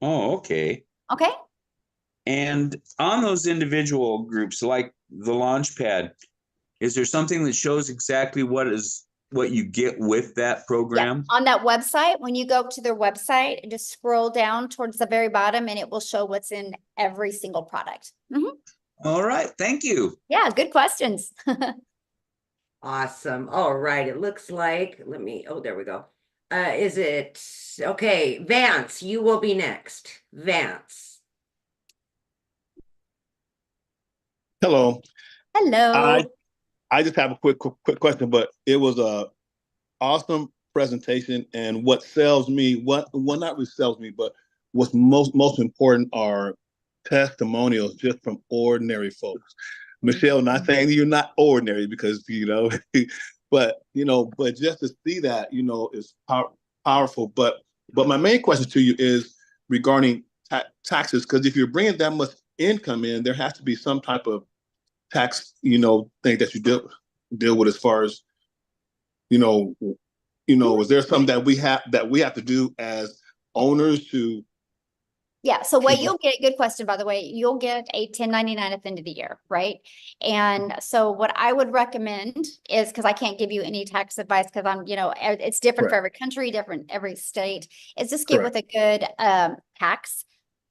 Oh, okay. Okay. And on those individual groups, like the Launchpad, is there something that shows exactly what is what you get with that Yeah, program? on that website, when you go to their website, just scroll down towards the very bottom and it will show what's in every single product. Mhm. All right, thank you. Yeah, good questions. Awesome. All right. It looks like, oh, there we go. Is it, okay, Vance, you will be next. Vance. Hello. Hello. I just have a quick question, but it was a awesome presentation, and what sells me, well, not really sells me, but what's most important are testimonials just from ordinary folks. Michelle, not saying you're not ordinary because but just to see that is powerful. But my main question to you is regarding taxes, because if you're bringing that much income in, there has to be some type of tax thing that you deal with as far as is there something that we have to do as owners to? Yeah, so what you'll get, good question, by the way, you'll get a 1099 at the end of the year, right? And so what I would recommend is, because I can't give you any tax advice because I'm, it's different for every country, different every state, is just get with a good tax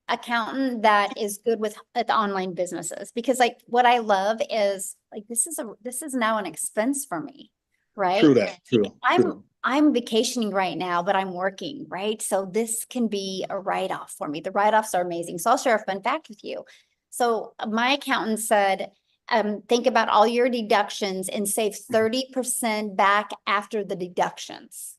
accountant that is good with online businesses. Because like what I love is like this is now an expense for me, right? True that. True. I'm vacationing right now, but I'm working, right? So this can be a write-off for me. The write-offs are amazing. So I'll share a fun fact with you. So my accountant said, think about all your deductions and save 30% back after the deductions.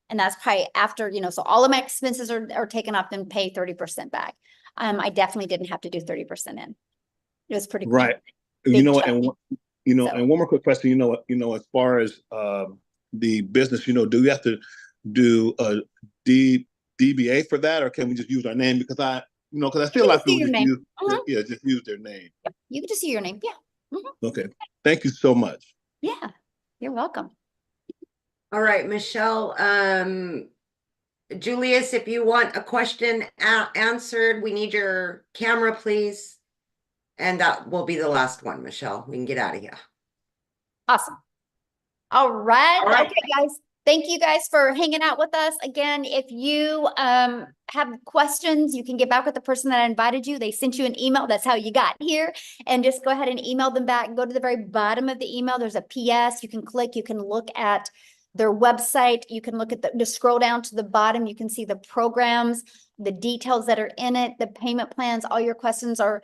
And that's probably after, so all of my expenses are taken off and pay 30% back. I definitely didn't have to do 30% in. It was pretty right. And one more quick question, as far as the business, do we have to do a DBA for that, or can we just use our name? Because I see a lot of people just use their name. Yep. You can just see your name. Yeah. Okay. Thank you so much. Yeah, you're welcome. All right, Michelle. Julius, if you want a question answered, we need your camera, please. And that will be the last one, Michelle. We can get out of here. Awesome. All right. Okay, guys. Thank you guys for hanging out with us. Again, if you have questions, you can get back with the person that invited you. They sent you an email. That's how you got here. And just go ahead and email them back. Go to the very bottom of the email. There's a PS. You can click. You can look at their website. You can look at just scroll down to the bottom. You can see the programs, the details that are in it, the payment plans, all your questions are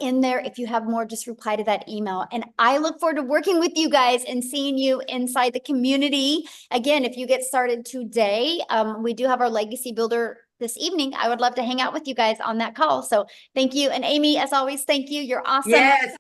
in there. If you have more, just reply to that email. And I look forward to working with you guys and seeing you inside the community. Again, if you get started today, we do have our legacy builder this evening. I would love to hang out with you guys on that call. So thank you. And Amy, as always, thank you. You're awesome. Yes.